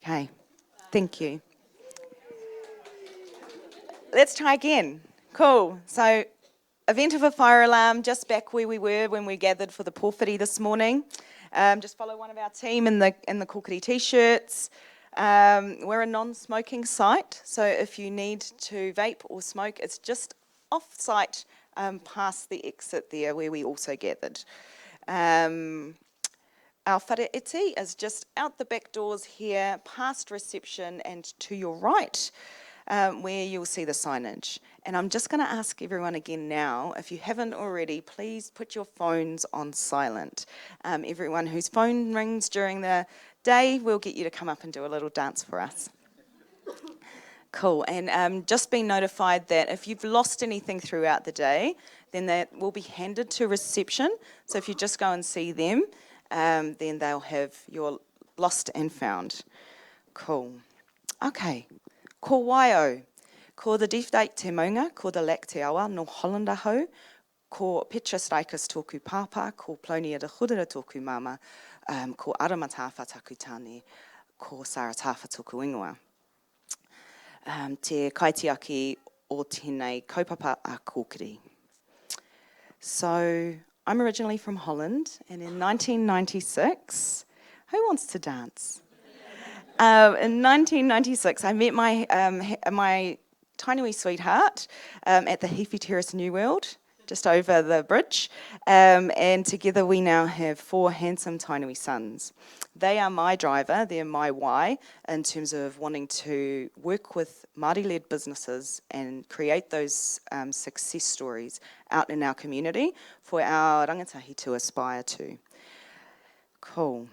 Okay, thank you. Let's try again. Cool. So, event of a fire alarm, just back where we were when we gathered for the pōwhiri this morning. Just follow one of our team in the Kōkiri t-shirts. We're a non-smoking site, so if you need to vape or smoke, it's just off-site past the exit there where we also gathered. Our whare iti is just out the back doors here, past reception and to your right, where you'll see the signage. And I'm just going to ask everyone again now, if you haven't already, please put your phones on silent. Everyone whose phone rings during the day, we'll get you to come up and do a little dance for us. Cool, and just been notified that if you've lost anything throughout the day, then that will be handed to reception. So if you just go and see them, then they'll have your lost and found. Cool. Okay. Ko waio. Ko the deaf date te maunga, ko the lak te awa, no Hollanda hau, ko Petra Stikers tōku pāpā, ko Plonia de Hudera tōku mama, ko Aramatafa taku tāne, ko Saratafa tōku ingoa. Te kaitiaki o tēnei kaupapa a Kōkiri. So, I'm originally from Holland, and in 1996, who wants to dance? In 1996, I met my tiny wee sweetheart at the Heafy Terrace New World, just over the bridge, and together we now have 4 handsome tiny wee sons. They are my driver, they're my why, in terms of wanting to work with Māori-led businesses and create those success stories out in our community for our rangatahi to aspire to. Cool.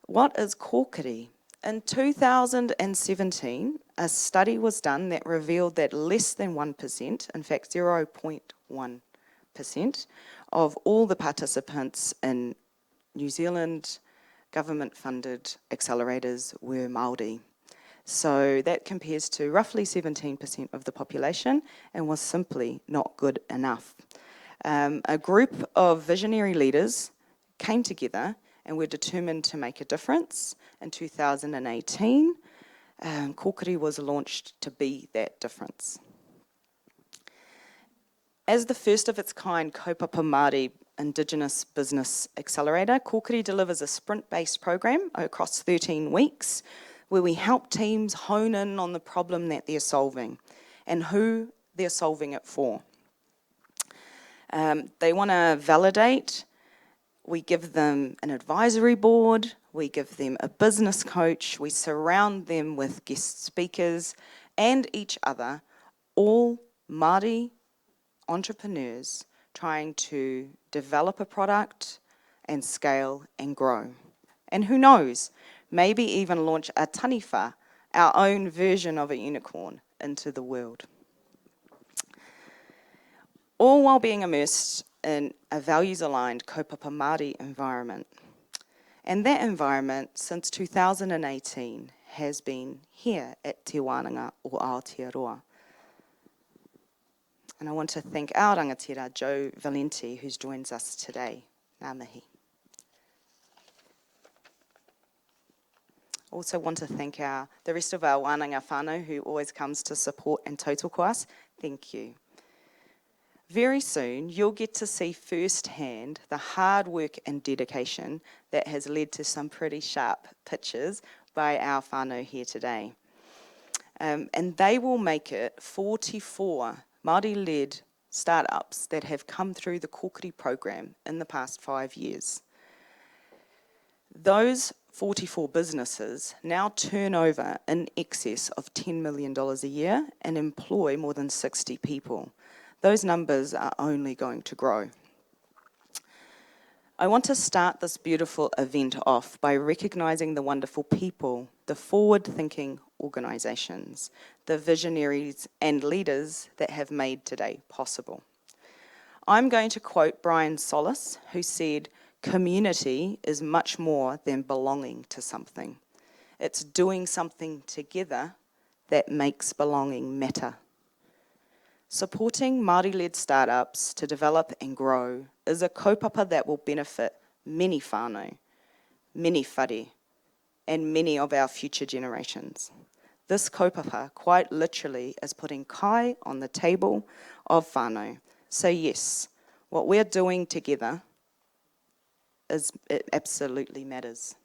What is Kōkiri? In 2017, a study was done that revealed that less than 1%, in fact 0.1%, of all the participants in New Zealand government-funded accelerators were Māori. So that compares to roughly 17% of the population and was simply not good enough. A group of visionary leaders came together and were determined to make a difference. In 2018, Kōkiri was launched to be that difference. As the first of its kind kaupapa Māori Indigenous Business Accelerator, Kōkiri delivers a sprint-based program across 13 weeks where we help teams hone in on the problem that they're solving and who they're solving it for. They want to validate. We give them an advisory board, we give them a business coach, we surround them with guest speakers and each other, all Māori entrepreneurs trying to develop a product and scale and grow. And who knows, maybe even launch a taniwha, our own version of a unicorn, into the world. All while being immersed in a values-aligned kaupapa Māori environment. And that environment, since 2018, has been here at Te Wānanga o Aotearoa. And I want to thank our rangatira, Joe Valenti, who joins us today. Ngā mihi. Also want to thank the rest of our wānanga whānau who always comes to support and tautoko us. Thank you. Very soon, you'll get to see firsthand the hard work and dedication that has led to some pretty sharp pictures by our whānau here today. And they will make it 44 Māori-led startups that have come through the Kōkiri program in the past 5 years. Those 44 businesses now turn over in excess of $10 million a year and employ more than 60 people. Those numbers are only going to grow. I want to start this beautiful event off by recognising the wonderful people, the forward-thinking organisations, the visionaries and leaders that have made today possible. I'm going to quote Brian Solis, who said, "Community is much more than belonging to something. It's doing something together that makes belonging matter." Supporting Māori-led startups to develop and grow is a kaupapa that will benefit many whānau, many whare, and many of our future generations. This kaupapa quite literally is putting kai on the table of whānau. So yes, what we're doing together it absolutely matters.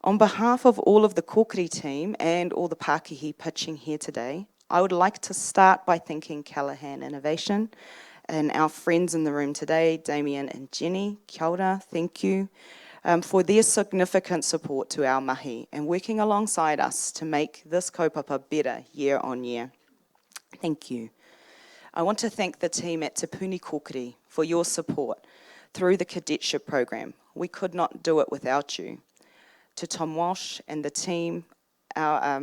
On behalf of all of the Kōkiri team and all the Pākihi pitching here today, I would like to start by thanking Callaghan Innovation and our friends in the room today, Damien and Jenny. Kia ora, thank you, for their significant support to our mahi and working alongside us to make this kaupapa better year on year. Thank you. I want to thank the team at Te Puni Kōkiri for your support through the cadetship program. We could not do it without you. To Tom Walsh and the team, our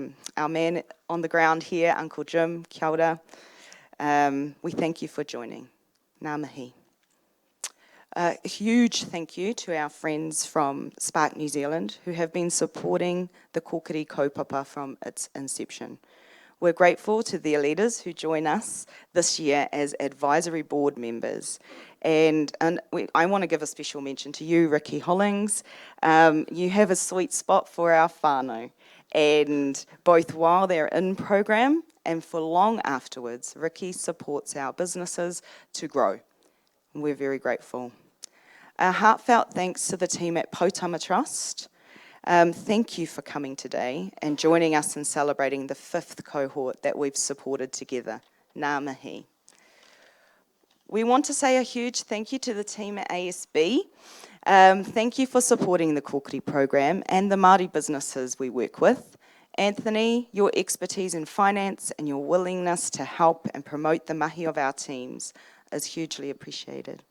man on the ground here, Uncle Jim, kia ora. We thank you for joining. Ngā mihi. A huge thank you to our friends from Spark New Zealand who have been supporting the Kōkiri kaupapa from its inception. We're grateful to their leaders who join us this year as advisory board members. And I want to give a special mention to you, Ricky Hollings. You have a sweet spot for our whānau. And both while they're in program and for long afterwards, Ricky supports our businesses to grow. And we're very grateful. A heartfelt thanks to the team at Potama Trust. Thank you for coming today and joining us in celebrating the 5th cohort that we've supported together. Ngā mihi. We want to say a huge thank you to the team at ASB. Thank you for supporting the Kōkiri program and the Māori businesses we work with. Anthony, your expertise in finance and your willingness to help and promote the mahi of our teams is hugely appreciated.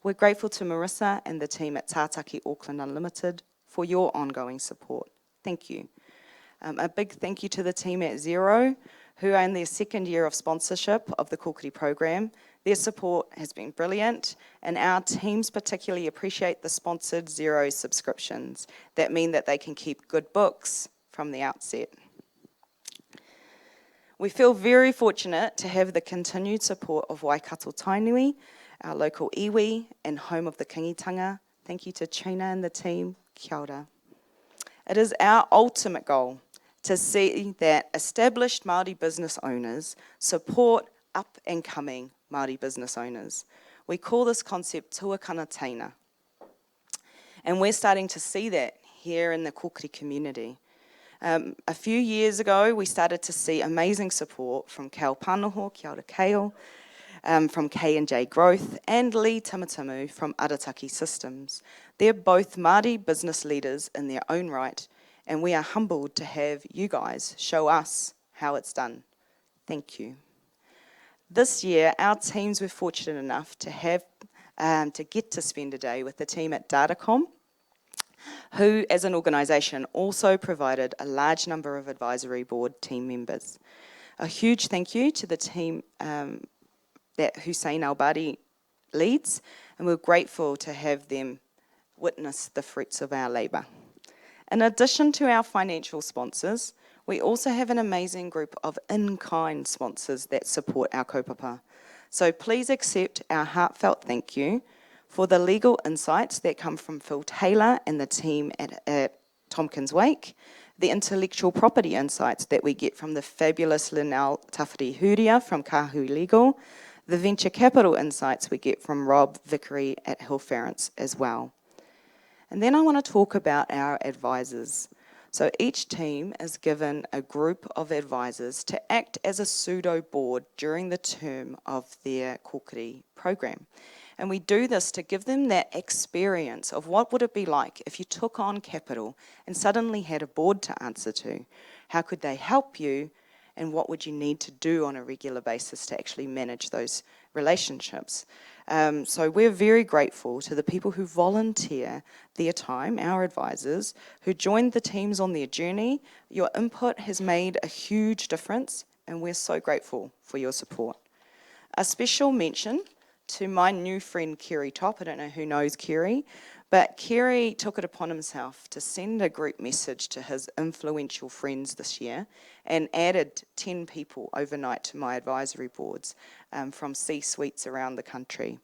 We're grateful to Marissa and the team at Tātaki Auckland Unlimited for your ongoing support. Thank you. A big thank you to the team at Xero, who are in their 2nd year of sponsorship of the Kōkiri program. Their support has been brilliant, and our teams particularly appreciate the sponsored Xero subscriptions that mean that they can keep good books from the outset. We feel very fortunate to have the continued support of Waikato Tainui, our local iwi and home of the kingitanga. Thank you to Trina and the team. Kia ora. It is our ultimate goal to see that established Māori business owners support up and coming Māori business owners. We call this concept tuakana teina. And we're starting to see that here in the Kōkiri community. A few years ago, we started to see amazing support from Kale Panoho, kia ora Kale, from K&J Growth, and Lee Tamatamu from Arataki Systems. They're both Māori business leaders in their own right, and we are humbled to have you guys show us how it's done. Thank you. This year, our teams were fortunate enough to have to get to spend a day with the team at Datacom, who, as an organisation, also provided a large number of advisory board team members. A huge thank you to the team that Hussein Al-Badi leads, and we're grateful to have them witness the fruits of our labour. In addition to our financial sponsors, we also have an amazing group of in-kind sponsors that support our kaupapa. So please accept our heartfelt thank you for the legal insights that come from Phil Taylor and the team at Tompkins Wake, the intellectual property insights that we get from the fabulous Linnell Tawhiri Huria from Kahui Legal, the venture capital insights we get from Rob Vickery at Hill Ferrance as well. And then I want to talk about our advisors. So each team is given a group of advisors to act as a pseudo board during the term of their Kōkiri program. And we do this to give them that experience of what would it be like if you took on capital and suddenly had a board to answer to. How could they help you, and what would you need to do on a regular basis to actually manage those relationships? So we're very grateful to the people who volunteer their time, our advisors, who joined the teams on their journey. Your input has made a huge difference, and we're so grateful for your support. A special mention to my new friend Kerry Top. I don't know who knows Kerry, but Kerry took it upon himself to send a group message to his influential friends this year and added 10 people overnight to my advisory boards from C-suites around the country.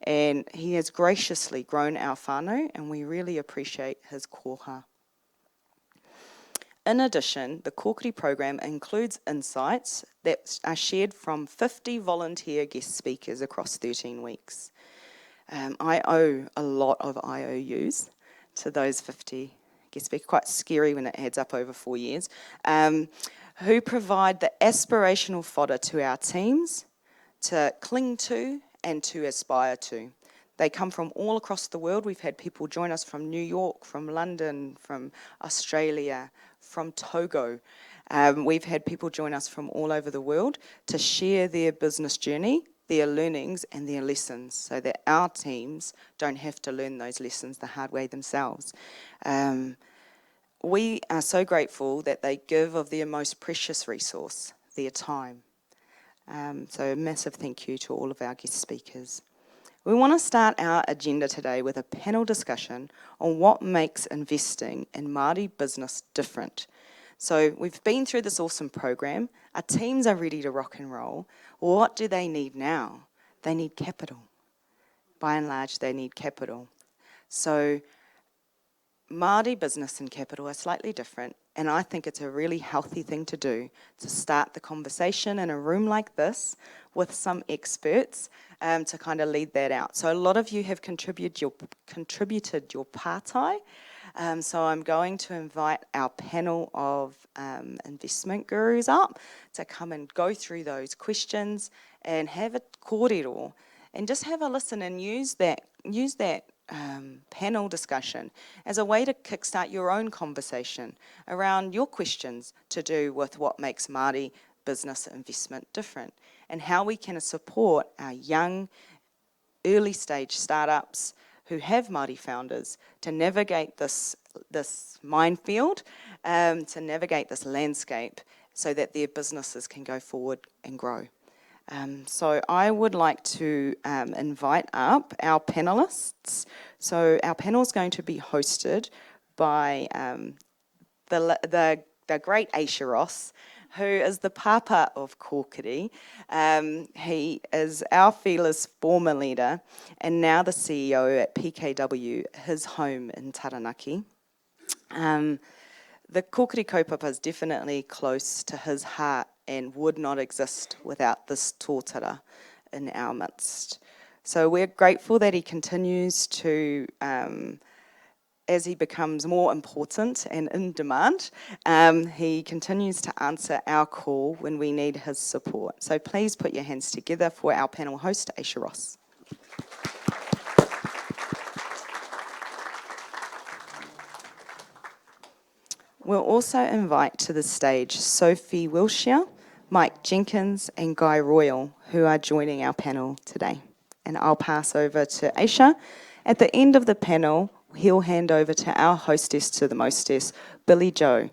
And he has graciously grown our whānau, and we really appreciate his koha. In addition, the Kōkiri program includes insights that are shared from 50 volunteer guest speakers across 13 weeks. I owe a lot of IOUs to those 50 guest speakers, quite scary when it adds up over 4 years, who provide the aspirational fodder to our teams to cling to and to aspire to. They come from all across the world. We've had people join us from New York, from London, from Australia, from Togo. We've had people join us from all over the world to share their business journey, their learnings and their lessons, so that our teams don't have to learn those lessons the hard way themselves. We are so grateful that they give of their most precious resource, their time. So a massive thank you to all of our guest speakers. We want to start our agenda today with a panel discussion on what makes investing in Māori business different. So we've been through this awesome program. Our teams are ready to rock and roll. What do they need now? They need capital. By and large, they need capital. So Māori business and capital are slightly different, and I think it's a really healthy thing to do to start the conversation in a room like this with some experts to kind of lead that out. So a lot of you have contributed your pātai. So I'm going to invite our panel of investment gurus up to come and go through those questions and have a kōrero and just have a listen and use that panel discussion as a way to kickstart your own conversation around your questions to do with what makes Māori business investment different and how we can support our young, early stage startups who have Māori founders to navigate this minefield, to navigate this landscape so that their businesses can go forward and grow. So I would like to invite up our panelists. So our panel is going to be hosted by the great Aisha Ross, who is the papa of Kōkiri. He is our fearless former leader and now the CEO at PKW, his home in Taranaki. The Kōkiri kaupapa is definitely close to his heart and would not exist without this tōtara in our midst. So we're grateful that he continues to, as he becomes more important and in demand, he continues to answer our call when we need his support. So please put your hands together for our panel host, Aisha Ross. We'll also invite to the stage Sophie Wilshire, Mike Jenkins and Guy Royal, who are joining our panel today. And I'll pass over to Aisha. At the end of the panel, he'll hand over to our hostess to the mostess, Billy Joe.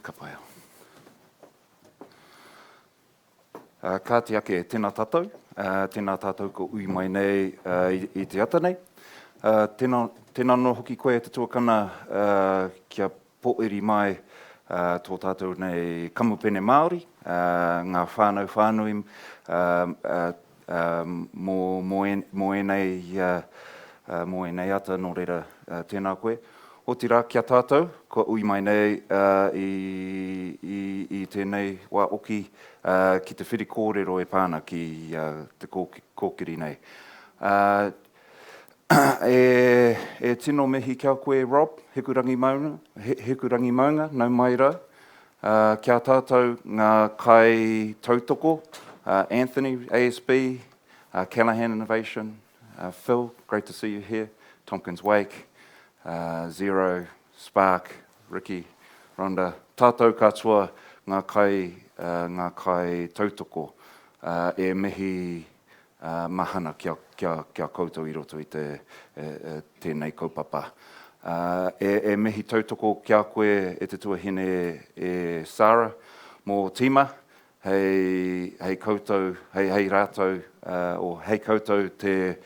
Ka pai au. Ka te ake tēnā tātou ko ui mai nei i te ata nei. Tēnā no hoki koe te tuakana kia pōiri mai tō tātou nei kamupene Māori, ngā whānau mo enei ata no reira tēnā koe. O te rā kia tātou, ko ui mai nei i tēnei wā oki ki te whiri kōrero e pāna ki te kōkiri nei. E tino mihi kia koe, Rob, hekurangi maunga, nau mai rau. Kia tātou ngā kai tautoko, Anthony, ASB, Callahan Innovation, Phil, great to see you here, Tompkins Wake, Zero, Spark, Ricky, Rhonda, tātou katoa ngā kai tautoko, e mihi mahana kia koutou i roto i tēnei kaupapa. E mihi tautoko kia koe e te tuahine e Sarah mō tima, hei koutou, hei rātou, o hei koutou te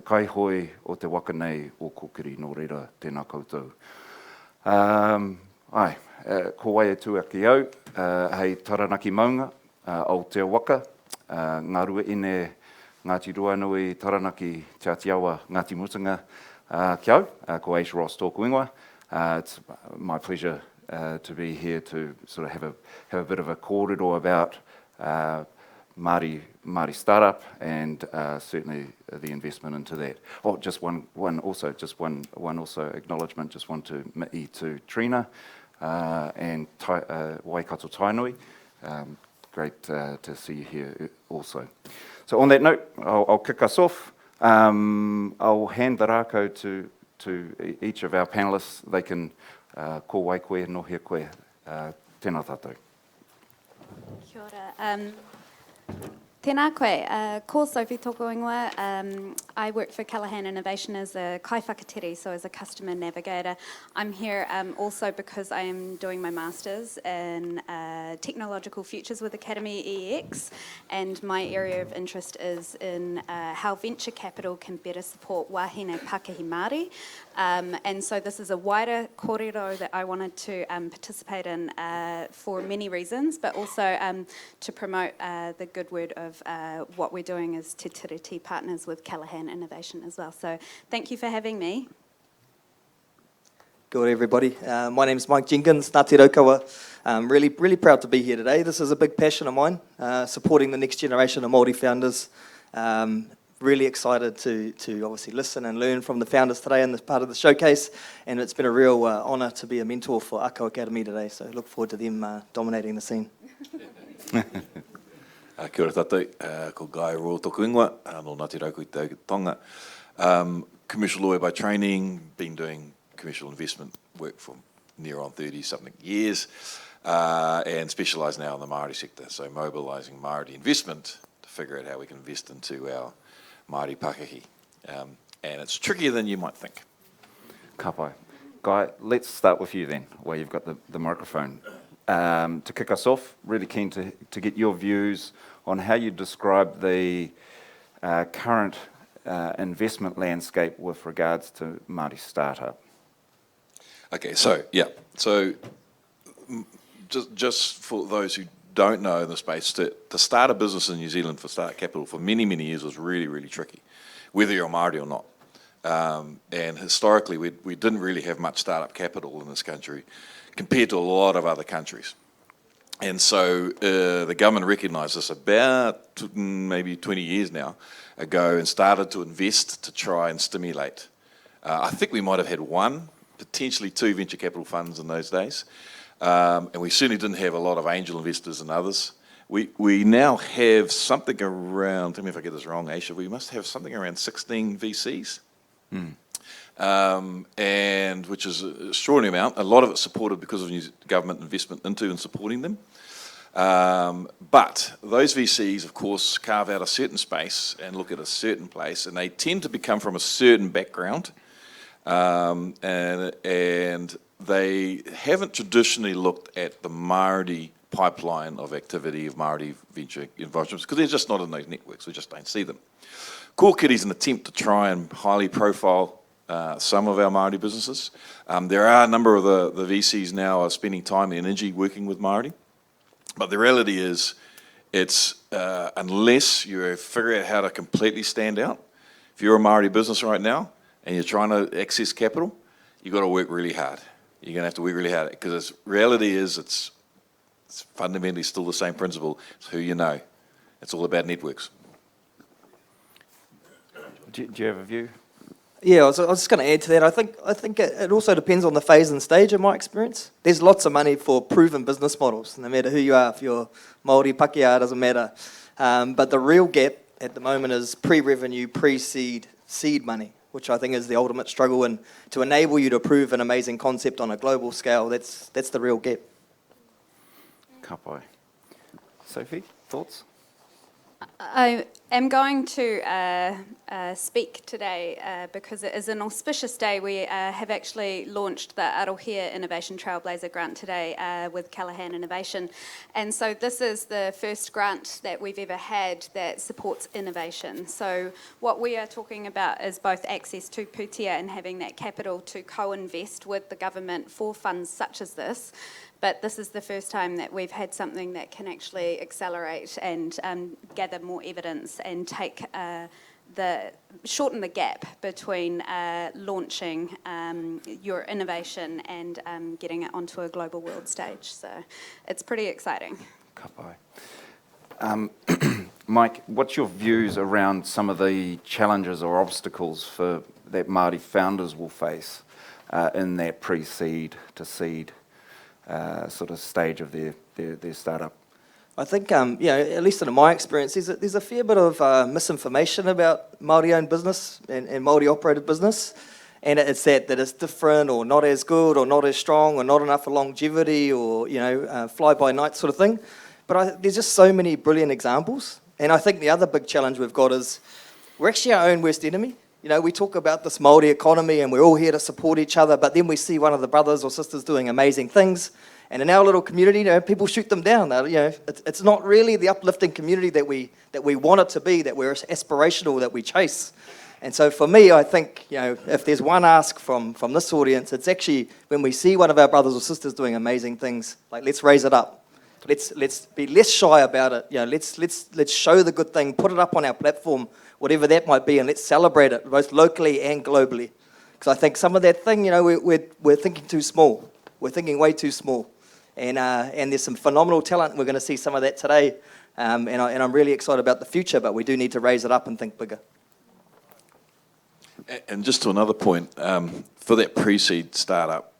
kaihoi o te waka nei o Kōkiri no reira tēnā koutou. Ko wai e tuaki au, hei Taranaki maunga, Aotearoa, ngā rua ine Ngāti Ruanui, Taranaki, Te Atiawa, Ngāti Mutunga, kia au, ko Ace Ross tōku ingoa. It's my pleasure to be here to sort of have a bit of a kōrero about Māori startup and certainly the investment into that. Oh, just one acknowledgement. Just want to mi'i to Trina and Waikato Tainui. Great to see you here also. So on that note, I'll kick us off. I'll hand the rākau to each of our panellists. They can ko wai koe, no hea koe. Tēnā tātou. Kia ora. Tēnā koe, ko Sophie tōku ingoa. I work for Callaghan Innovation as a kaiwhakatere, so as a customer navigator. I'm here also because I am doing my Masters in Technological Futures with Academy EX, and my area of interest is in how venture capital can better support wahine Kōkiri Māori. And so this is a wider kōrero that I wanted to participate in for many reasons, but also to promote the good word of what we're doing as Te Tiriti partners with Callaghan Innovation as well. So thank you for having me. Good everybody. My name is Mike Jenkins, Ngāti Raukawa. I'm really proud to be here today. This is a big passion of mine, supporting the next generation of Māori founders. Really excited to obviously listen and learn from the founders today in this part of the showcase, and it's been a real honour to be a mentor for Ako Academy today, so look forward to them dominating the scene. Kia ora tātou, ko Guy Royal tōku ingoa, no Ngāti Raukawa i te tonga. Commercial lawyer by training, been doing commercial investment work for near on 30-something years, and specialise now in the Māori sector, so mobilising Māori investment to figure out how we can invest into our Māori Pākehī. And it's trickier than you might think. Ka pai. Guy, let's start with you then, while you've got the microphone. To kick us off, really keen to get your views on how you describe the current investment landscape with regards to Māori startup. Okay, so just for those who don't know the space, to start a business in New Zealand for startup capital for many years was really tricky, whether you're Māori or not. And historically, we didn't really have much startup capital in this country compared to a lot of other countries. And so the government recognised this about maybe 20 years now ago and started to invest to try and stimulate. I think we might have had one, potentially two venture capital funds in those days. And we certainly didn't have a lot of angel investors and others. We now have something around, tell me if I get this wrong, Aisha, we must have something around 16 VCs. And which is an extraordinary amount. A lot of it supported because of government investment into and supporting them. But those VCs, of course, carve out a certain space and look at a certain place, and they tend to become from a certain background, and they haven't traditionally looked at the Māori pipeline of activity of Māori venture investments because they're just not in those networks. We just don't see them. Kōkiri is an attempt to try and highly profile some of our Māori businesses. There are a number of the VCs now are spending time and energy working with Māori, but the reality is it's unless you figure out how to completely stand out, if you're a Māori business right now and you're trying to access capital, you've got to work really hard. You're going to have to work really hard because the reality is it's fundamentally still the same principle. It's who you know. It's all about networks. Do you have a view? Yeah, I was just going to add to that. I think it also depends on the phase and stage, in my experience. There's lots of money for proven business models, no matter who you are. If you're Māori, Pākehā, doesn't matter. But the real gap at the moment is pre-revenue, pre-seed, seed money, which I think is the ultimate struggle. And to enable you to prove an amazing concept on a global scale, that's the real gap. Ka pai. Sophie, thoughts? I am going to speak today because it is an auspicious day. We have actually launched the Arohia Innovation Trailblazer grant today with Callaghan Innovation. And so this is the first grant that we've ever had that supports innovation. So what we are talking about is both access to pūtea and having that capital to co-invest with the government for funds such as this. but this is the first time that we've had something that can actually accelerate and gather more evidence and take shorten the gap between launching your innovation and getting it onto a global world stage. So it's pretty exciting. Ka pai. Mike, what's your views around some of the challenges or obstacles that Māori founders will face in that pre-seed to seed sort of stage of their startup? I think, at least in my experience, there's a fair bit of misinformation about Māori-owned business and Māori-operated business, and it's that it's different or not as good or not as strong or not enough for longevity or, fly-by-night sort of thing. But there's just so many brilliant examples, and I think the other big challenge we've got is we're actually our own worst enemy. We talk about this Māori economy and we're all here to support each other, but then we see one of the brothers or sisters doing amazing things, and in our little community, people shoot them down. It's not really the uplifting community that we want it to be, that we're aspirational, that we chase. And so for me, I think, if there's one ask from this audience, it's actually when we see one of our brothers or sisters doing amazing things, like, let's raise it up. Let's be less shy about it. Let's show the good thing, put it up on our platform, whatever that might be, and let's celebrate it both locally and globally. Because I think some of that thing, we're thinking too small. We're thinking way too small. And there's some phenomenal talent. We're going to see some of that today. And I'm really excited about the future, but we do need to raise it up and think bigger. And just to another point, for that pre-seed startup,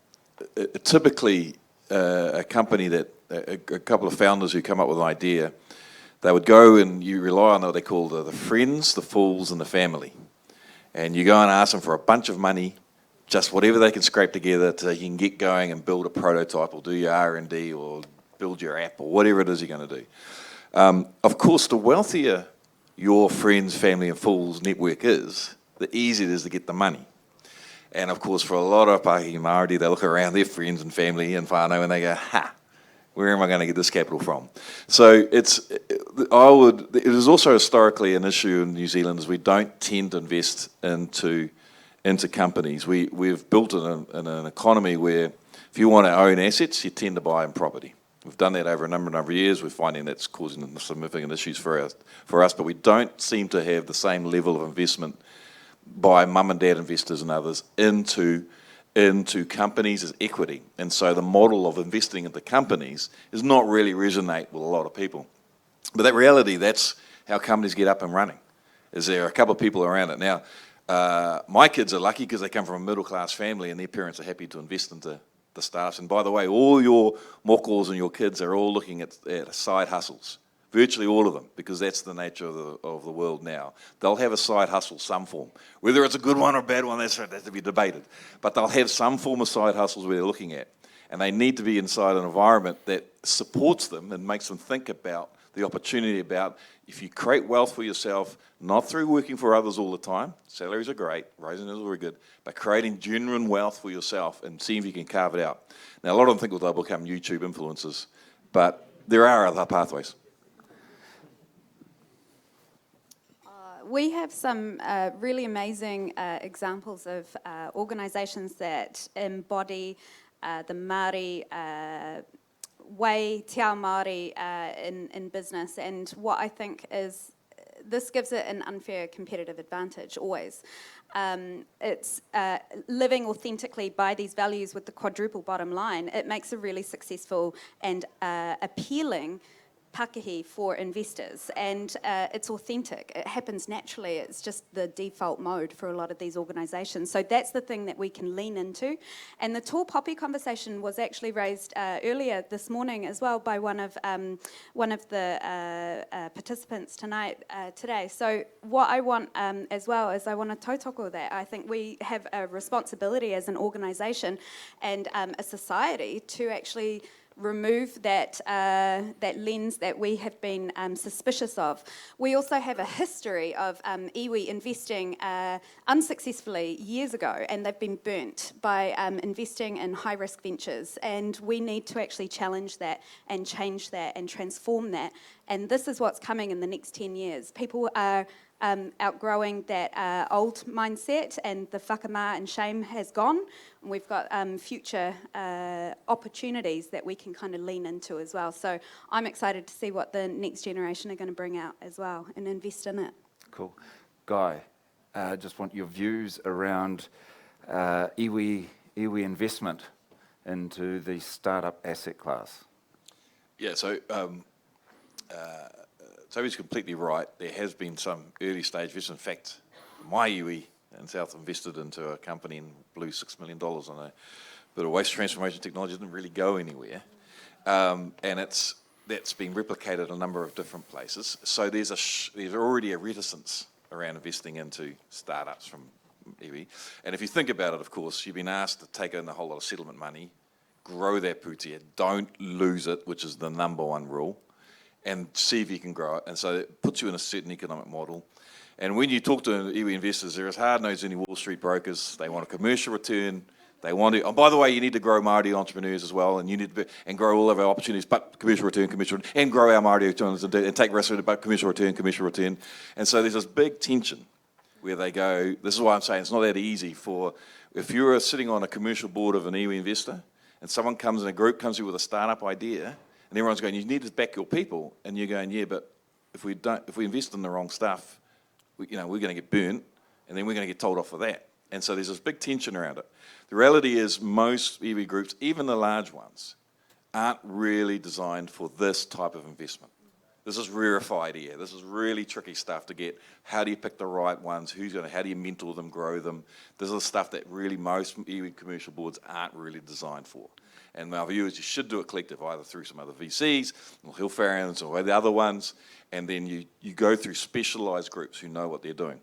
typically a company that a couple of founders who come up with an idea, they would go and you rely on what they call the friends, the fools, and the family. And you go and ask them for a bunch of money, just whatever they can scrape together so you can get going and build a prototype or do your R&D or build your app or whatever it is you're going to do. Of course, the wealthier your friends, family, and fools network is, the easier it is to get the money. And of course, for a lot of Kōkiri Māori, they look around their friends and family and whānau and they go, where am I going to get this capital from? So it is also historically an issue in New Zealand is we don't tend to invest into companies. We've built an economy where if you want to own assets, you tend to buy in property. We've done that over a number of years. We're finding that's causing significant issues for us, but we don't seem to have the same level of investment by mum and dad investors and others into companies as equity. And so the model of investing into companies does not really resonate with a lot of people. But that reality, that's how companies get up and running, is there are a couple of people around it. Now, my kids are lucky because they come from a middle-class family and their parents are happy to invest into the staff. And by the way, all your mokos and your kids are all looking at side hustles. Virtually all of them, because that's the nature of the world now. They'll have a side hustle, some form. Whether it's a good one or a bad one, that's to be debated. But they'll have some form of side hustles where they're looking at. And they need to be inside an environment that supports them and makes them think about the opportunity about if you create wealth for yourself, not through working for others all the time, salaries are great, raising is very good, but creating genuine wealth for yourself and seeing if you can carve it out. Now, a lot of them think they'll become YouTube influencers, but there are other pathways. We have some really amazing examples of organisations that embody the Māori way, te ao Māori in business, and what I think is this gives it an unfair competitive advantage always. It's living authentically by these values with the quadruple bottom line. It makes a really successful and appealing Pakehi for investors, and it's authentic. It happens naturally. It's just the default mode for a lot of these organisations. So that's the thing that we can lean into. And the tall poppy conversation was actually raised earlier this morning as well by one of the participants today. So what I want as well is I want to tautoko that. I think we have a responsibility as an organisation and a society to actually remove that lens that we have been suspicious of. We also have a history of iwi investing unsuccessfully years ago, and they've been burnt by investing in high-risk ventures, and we need to actually challenge that and change that and transform that, and this is what's coming in the next 10 years. People are outgrowing that old mindset, and the whakama and shame has gone. And we've got future opportunities that we can kind of lean into as well. So I'm excited to see what the next generation are going to bring out as well and invest in it. Cool. Guy, just want your views around iwi investment into the startup asset class. Yeah, so Toby's completely right. There has been some early stage investment. In fact, my iwi in South invested into a company and blew $6 million on a bit of waste transformation technology. It didn't really go anywhere. And that's been replicated a number of different places. So there's already a reticence around investing into startups from iwi. And if you think about it, of course, you've been asked to take in a whole lot of settlement money, grow that pūtea, don't lose it, which is the number one rule, and see if you can grow it. And so it puts you in a certain economic model. And when you talk to iwi investors, they're as hard-nosed as any Wall Street brokers. They want a commercial return. They want to, oh, by the way, you need to grow Māori entrepreneurs as well, and you need to and grow all of our opportunities, but commercial return, and grow our Māori returns and take risks, but commercial return. And so there's this big tension where they go, this is why I'm saying it's not that easy if you're sitting on a commercial board of an iwi investor, and someone comes in a group, comes in with a startup idea, and everyone's going, you need to back your people, and you're going, yeah, but if we invest in the wrong stuff, we're going to get burnt, and then we're going to get told off for that. And so there's this big tension around it. The reality is most iwi groups, even the large ones, aren't really designed for this type of investment. This is rarefied air. This is really tricky stuff to get. How do you pick the right ones? How do you mentor them, grow them? This is the stuff that really most iwi commercial boards aren't really designed for. And my view is you should do it collective, either through some other VCs, or Hill Farrions, or the other ones, and then you go through specialised groups who know what they're doing.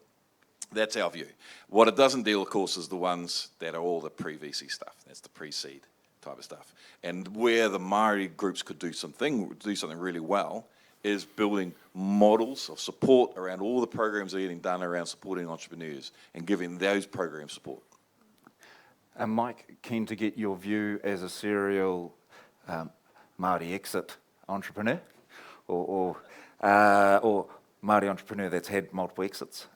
That's our view. What it doesn't deal, of course, is the ones that are all the pre-VC stuff. That's the pre-seed type of stuff. And where the Māori groups could do something really well is building models of support around all the programs that are getting done around supporting entrepreneurs and giving those programs support. Mike, keen to get your view as a serial Māori exit entrepreneur, or Māori entrepreneur that's had multiple exits.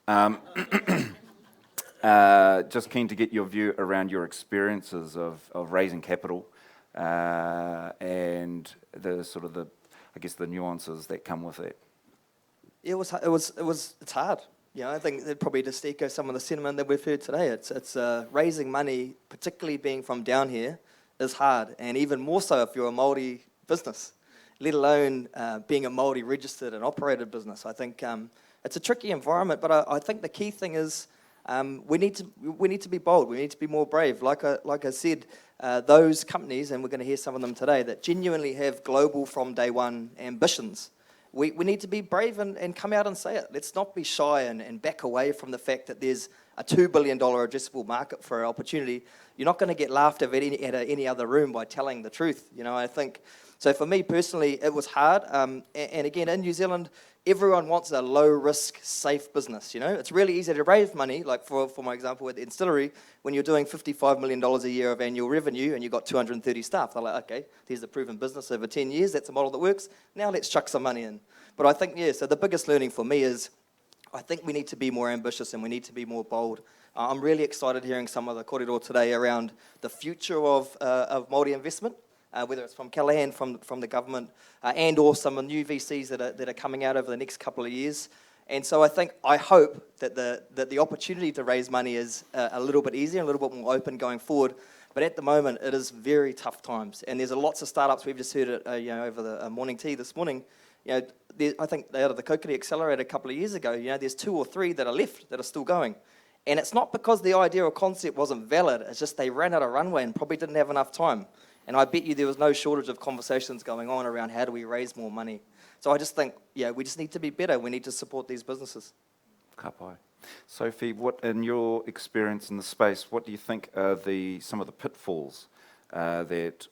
Just keen to get your view around your experiences of raising capital and the nuances that come with it. It's hard. I think that probably just echo some of the sentiment that we've heard today. It's raising money, particularly being from down here, is hard, and even more so if you're a Māori business, let alone being a Māori registered and operated business. I think it's a tricky environment, but I think the key thing is we need to be bold. We need to be more brave. Like I said, those companies, and we're going to hear some of them today, that genuinely have global from day one ambitions. We need to be brave and come out and say it. Let's not be shy and back away from the fact that there's a $2 billion addressable market for our opportunity. You're not going to get laughed at any other room by telling the truth. I think, so for me personally, it was hard. And again, in New Zealand, everyone wants a low-risk, safe business. It's really easy to raise money, like for my example at the distillery, when you're doing $55 million a year of annual revenue and you've got 230 staff. They're like, okay, there's a proven business over 10 years. That's a model that works. Now let's chuck some money in. But I think, so the biggest learning for me is I think we need to be more ambitious and we need to be more bold. I'm really excited hearing some of the kōrero today around the future of Māori investment. Whether it's from Callaghan, from the government, and or some new VCs that are coming out over the next couple of years. And so I hope that the opportunity to raise money is a little bit easier, a little bit more open going forward. But at the moment, it is very tough times. And there's lots of startups. We've just heard it over the morning tea this morning. I think out of the Kōkiri Accelerator a couple of years ago, there's 2 or 3 that are left that are still going. And it's not because the idea or concept wasn't valid. It's just they ran out of runway and probably didn't have enough time. And I bet you there was no shortage of conversations going on around how do we raise more money. So I just think, we just need to be better. We need to support these businesses. Ka pai. Sophie, what, in your experience in the space, what do you think are some of the pitfalls that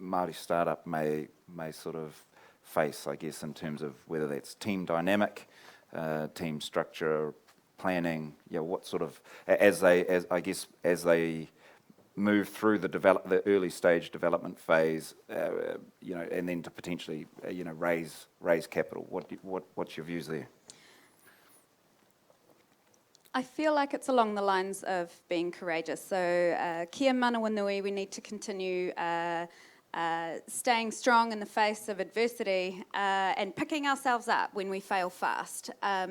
Māori startup may sort of face, I guess, in terms of whether that's team dynamic, team structure, planning, what sort of, as they move through the early stage development phase, and then to potentially, raise capital. What's your views there? I feel like it's along the lines of being courageous. So, kia manawa nui, we need to continue staying strong in the face of adversity and picking ourselves up when we fail fast.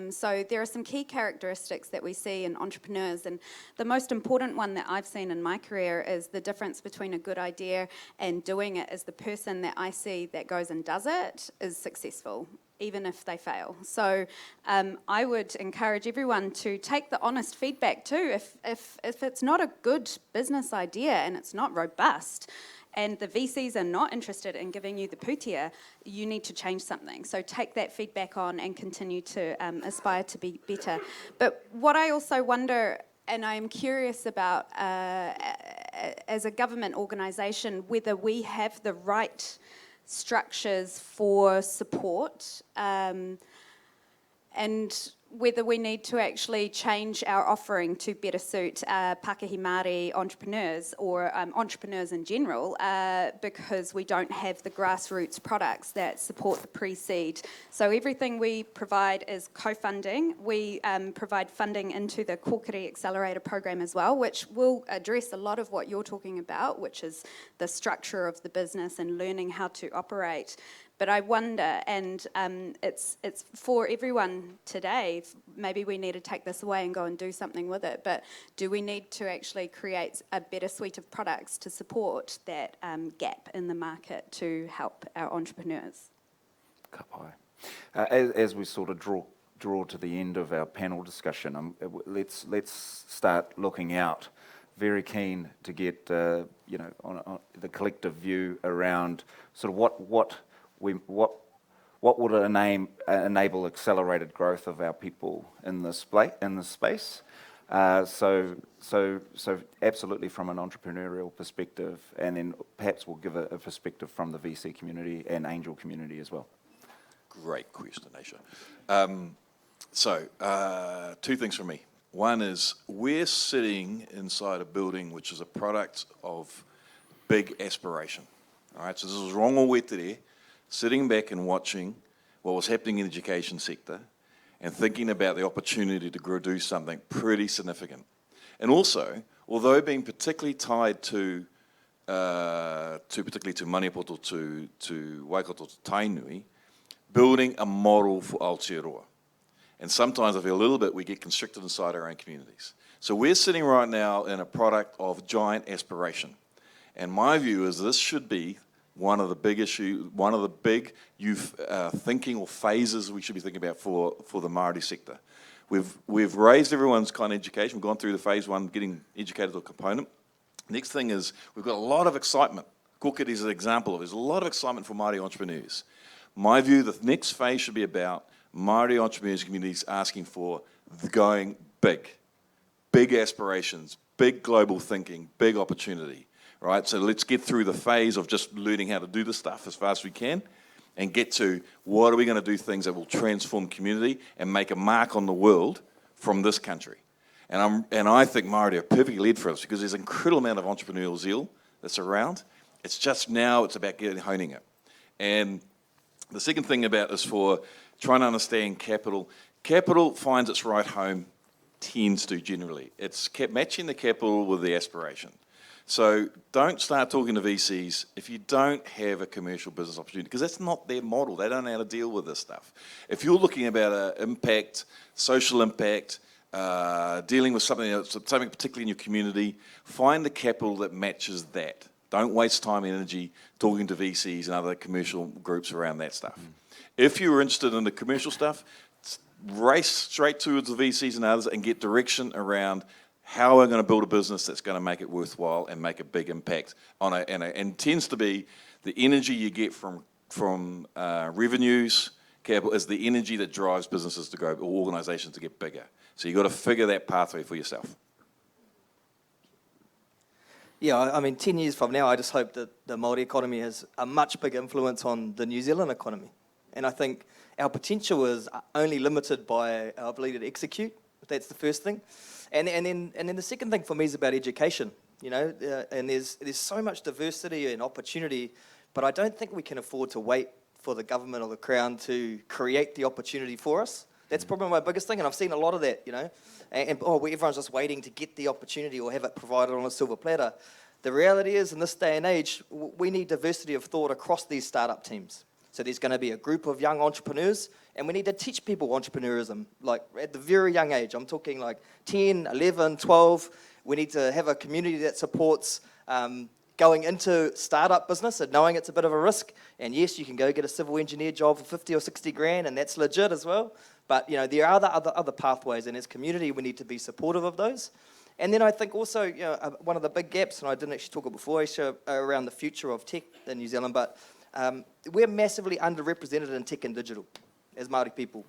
So there are some key characteristics that we see in entrepreneurs, and the most important one that I've seen in my career is the difference between a good idea and doing it. Is the person that I see that goes and does it is successful, even if they fail. So I would encourage everyone to take the honest feedback too. If it's not a good business idea and it's not robust, and the VCs are not interested in giving you the putia, you need to change something. So take that feedback on and continue to aspire to be better. But what I also wonder, and I am curious about as a government organisation, whether we have the right structures for support, and whether we need to actually change our offering to better suit Pākehā Māori entrepreneurs or entrepreneurs in general, because we don't have the grassroots products that support the pre-seed. So everything we provide is co-funding. We provide funding into the Kōkiri Accelerator program as well, which will address a lot of what you're talking about, which is the structure of the business and learning how to operate. But I wonder, and it's for everyone today, maybe we need to take this away and go and do something with it, but do we need to actually create a better suite of products to support that gap in the market to help our entrepreneurs? Ka pai. As we sort of draw to the end of our panel discussion, let's start looking out. Very keen to get on the collective view around sort of what would enable accelerated growth of our people in this space. So absolutely from an entrepreneurial perspective, and then perhaps we'll give a perspective from the VC community and angel community as well. Great question, Aisha. Two things from me. One is we're sitting inside a building which is a product of big aspiration. All right, so this is rongo wetere, sitting back and watching what was happening in the education sector and thinking about the opportunity to do something pretty significant. And also, although being particularly tied to Maniapoto, to Waikato, to Tainui, building a model for Aotearoa. And sometimes I feel a little bit we get constricted inside our own communities. So we're sitting right now in a product of giant aspiration. And my view is this should be one of the big youth thinking or phases we should be thinking about for the Māori sector. We've raised everyone's kind of education. We've gone through the phase one, getting educated to a component. Next thing is we've got a lot of excitement. Kōkiri is an example of it. There's a lot of excitement for Māori entrepreneurs. My view, the next phase should be about Māori entrepreneurs communities asking for going big aspirations, big global thinking, big opportunity. Right, so let's get through the phase of just learning how to do the stuff as fast as we can and get to what are we going to do things that will transform community and make a mark on the world from this country. And I think Māori are perfectly led for us because there's an incredible amount of entrepreneurial zeal that's around. It's just now it's about honing it. And the second thing about is for trying to understand capital. Capital finds its right home, tends to generally. It's matching the capital with the aspiration. So don't start talking to VCs if you don't have a commercial business opportunity, because that's not their model. They don't know how to deal with this stuff. If you're looking about impact, social impact, dealing with something particularly in your community, find the capital that matches that. Don't waste time and energy talking to VCs and other commercial groups around that stuff. If you're interested in the commercial stuff, race straight towards the VCs and others and get direction around how we're going to build a business that's going to make it worthwhile and make a big impact on it. And tends to be the energy you get from revenues, capital, is the energy that drives businesses to grow or organisations to get bigger. So you've got to figure that pathway for yourself. Yeah, I mean, 10 years from now, I just hope that the Māori economy has a much bigger influence on the New Zealand economy. And I think our potential is only limited by our ability to execute. That's the first thing. And then the second thing for me is about education, and there's so much diversity and opportunity, but I don't think we can afford to wait for the government or the Crown to create the opportunity for us. That's probably my biggest thing, and I've seen a lot of that, you know. Where everyone's just waiting to get the opportunity or have it provided on a silver platter. The reality is, in this day and age, we need diversity of thought across these startup teams. So there's going to be a group of young entrepreneurs, and we need to teach people entrepreneurism, like at the very young age. I'm talking like 10, 11, 12. We need to have a community that supports going into startup business and knowing it's a bit of a risk. And yes, you can go get a civil engineer job for 50 or 60 grand, and that's legit as well. But you know, there are other pathways, and as community, we need to be supportive of those. And then I think also, you know, one of the big gaps, and I didn't actually talk about before, Aisha, around the future of tech in New Zealand, but we're massively underrepresented in tech and digital as Māori people.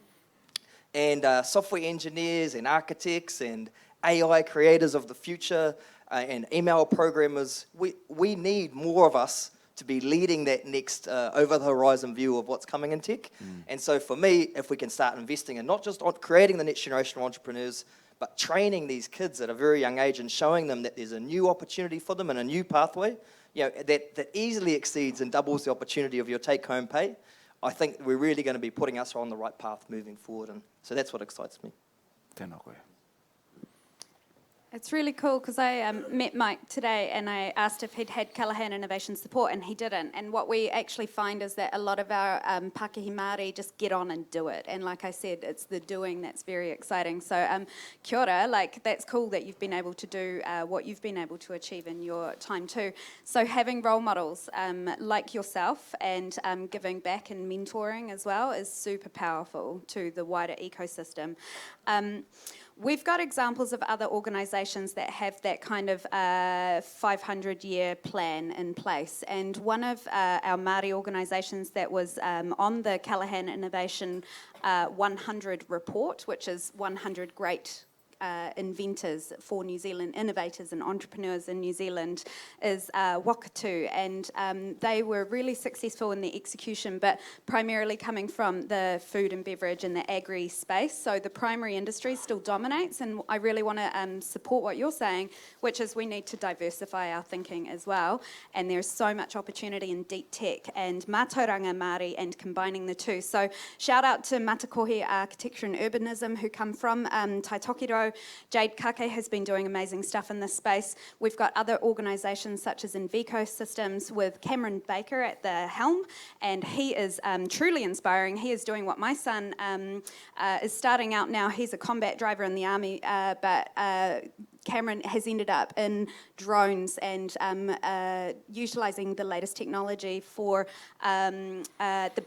And software engineers and architects and AI creators of the future and email programmers, we need more of us to be leading that next over-the-horizon view of what's coming in tech. And so for me, if we can start investing in not just creating the next generation of entrepreneurs, but training these kids at a very young age and showing them that there's a new opportunity for them and a new pathway, you know, that easily exceeds and doubles the opportunity of your take-home pay, I think we're really going to be putting us on the right path moving forward. And so that's what excites me. Tēnā koe. It's really cool because I met Mike today and I asked if he'd had Callaghan Innovation support, and he didn't. And what we actually find is that a lot of our Pākehā Māori just get on and do it. And like I said, it's the doing that's very exciting. So kia ora, like that's cool that you've been able to do what you've been able to achieve in your time too. So having role models like yourself and giving back and mentoring as well is super powerful to the wider ecosystem. We've got examples of other organisations that have that kind of 500-year plan in place. And one of our Māori organisations that was on the Callaghan Innovation 100 report, which is 100 great inventors for New Zealand, innovators and entrepreneurs in New Zealand, is Wakatu, and they were really successful in the execution, but primarily coming from the food and beverage and the agri space. So the primary industry still dominates, and I really want to support what you're saying, which is we need to diversify our thinking as well. And there's so much opportunity in deep tech and mātauranga Māori and combining the two. So shout out to Matakohi Architecture and Urbanism, who come from Taitokiro. Jade Kake has been doing amazing stuff in this space. We've got other organisations such as Invico Systems with Cameron Baker at the helm, and he is truly inspiring. He is doing what my son is starting out now. He's a combat driver in the army, but Cameron has ended up in drones and utilising the latest technology for the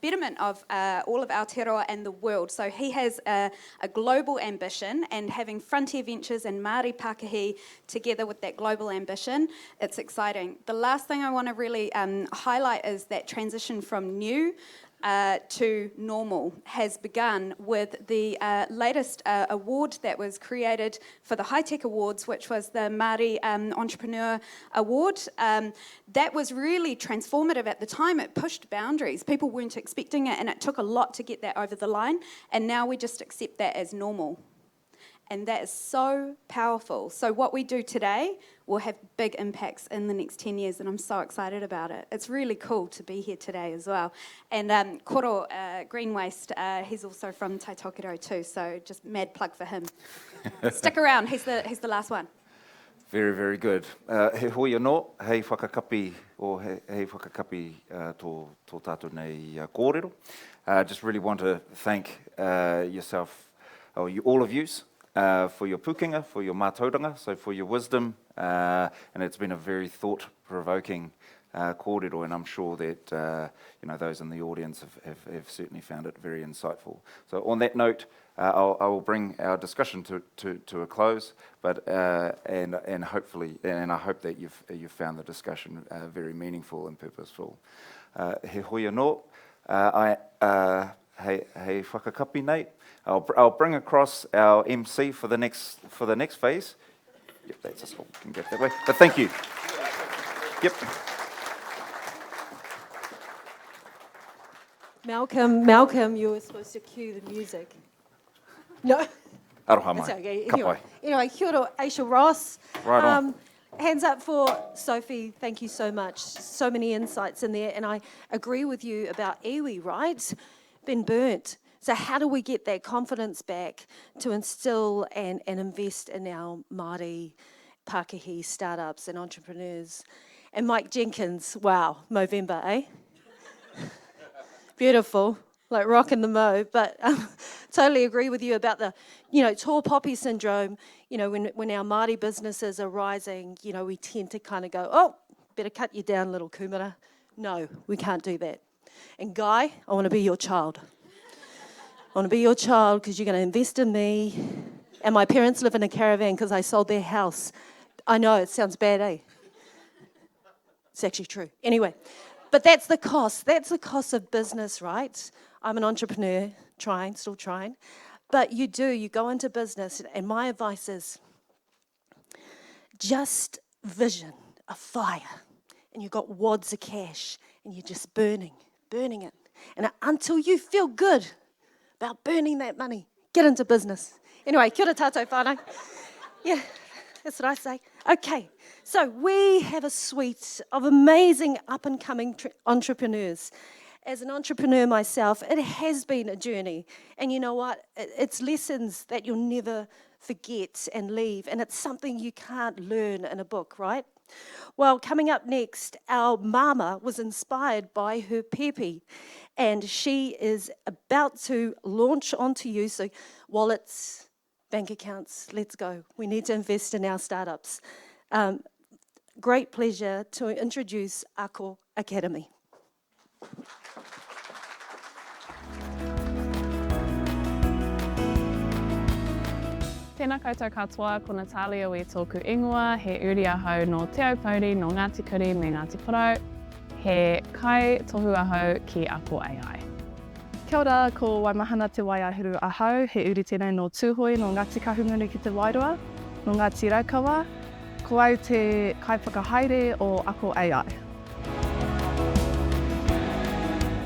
betterment of all of Aotearoa and the world. So he has a global ambition, and having Frontier Ventures and Māori Pākehā together with that global ambition, it's exciting. The last thing I want to really highlight is that transition from new to normal has begun with the latest award that was created for the High Tech Awards, which was the Māori Entrepreneur Award. That was really transformative at the time. It pushed boundaries. People weren't expecting it, and it took a lot to get that over the line, and now we just accept that as normal. And that is so powerful. So what we do today will have big impacts in the next 10 years, and I'm so excited about it. It's really cool to be here today as well. And Koro, Green Waste, he's also from Taitokiro too, so just mad plug for him. Stick around, he's the last one. Very, very good. He hoi anō, hei whakakapi, o hei whakakapi tō tātou nei kōrero. Just really want to thank yourself, or all of yous, for your pukinga, for your mātauranga, so for your wisdom, and it's been a very thought-provoking kōrero, and I'm sure that those in the audience have certainly found it very insightful. So on that note, I will bring our discussion to a close, but and hopefully, and I hope that you've found the discussion very meaningful and purposeful. He hoi anō, hei whakakapi nei. I'll bring across our MC for the next phase. Yep, that's us all. Can get that way. But thank you. Yep. Malcolm, you were supposed to cue the music. No. Aroha mai. That's okay. Ka pai. Anyway, kia ora, Aisha Ross. Right on. Hands up for Sophie. Thank you so much. So many insights in there, and I agree with you about iwi, right? Been burnt. So how do we get that confidence back to instill and invest in our Māori Pākehī startups and entrepreneurs? And Mike Jenkins, wow, Movember, eh? Beautiful, like rocking the mo. But totally agree with you about the, tall poppy syndrome. When our Māori businesses are rising, we tend to kind of go, oh, better cut you down, little kumara. No, we can't do that. And Guy, I want to be your child. I want to be your child because you're going to invest in me. And my parents live in a caravan because I sold their house. I know, it sounds bad, eh? It's actually true. Anyway, but that's the cost. That's the cost of business, right? I'm an entrepreneur, still trying. But you go into business, and my advice is just vision, a fire, and you've got wads of cash, and you're just burning it. And until you feel good about burning that money, get into business. Anyway, kia ora tātou whānau. Yeah, that's what I say. Okay, so we have a suite of amazing up-and-coming entrepreneurs. As an entrepreneur myself, it has been a journey. And you know what? It's lessons that you'll never forget and leave. And it's something you can't learn in a book, right? Well, coming up next, our mama was inspired by her pepe. And she is about to launch onto you. So wallets, bank accounts, let's go. We need to invest in our startups. Great pleasure to introduce Ako Academy. Tēnā koutou katoa, ko Natalia i tōku ingoa, he uri ahau no Te Aupōuri, no Ngāti Kuri me Ngāti Porou, he kai tohu ahau ki Ako AI. Kia ora, ko Waimahana te Waiahiru ahau, he uri tēnei no Tūhoi, no Ngāti Kahungunu ki te Wairua, no Ngāti Raukawa, ko au te kaiwhakahaere o Ako AI.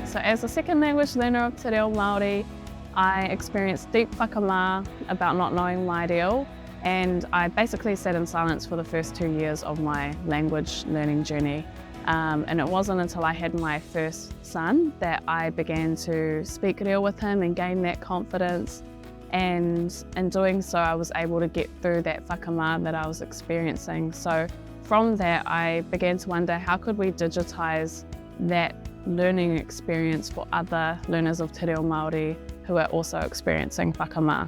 So as a second language learner of Te Reo Māori, I experienced deep whakamā about not knowing my reo, and I basically sat in silence for the first 2 years of my language learning journey. And it wasn't until I had my first son that I began to speak reo with him and gain that confidence. And in doing so, I was able to get through that whakamā that I was experiencing. So from that, I began to wonder, how could we digitize that learning experience for other learners of Te Reo Māori who are also experiencing whakamā.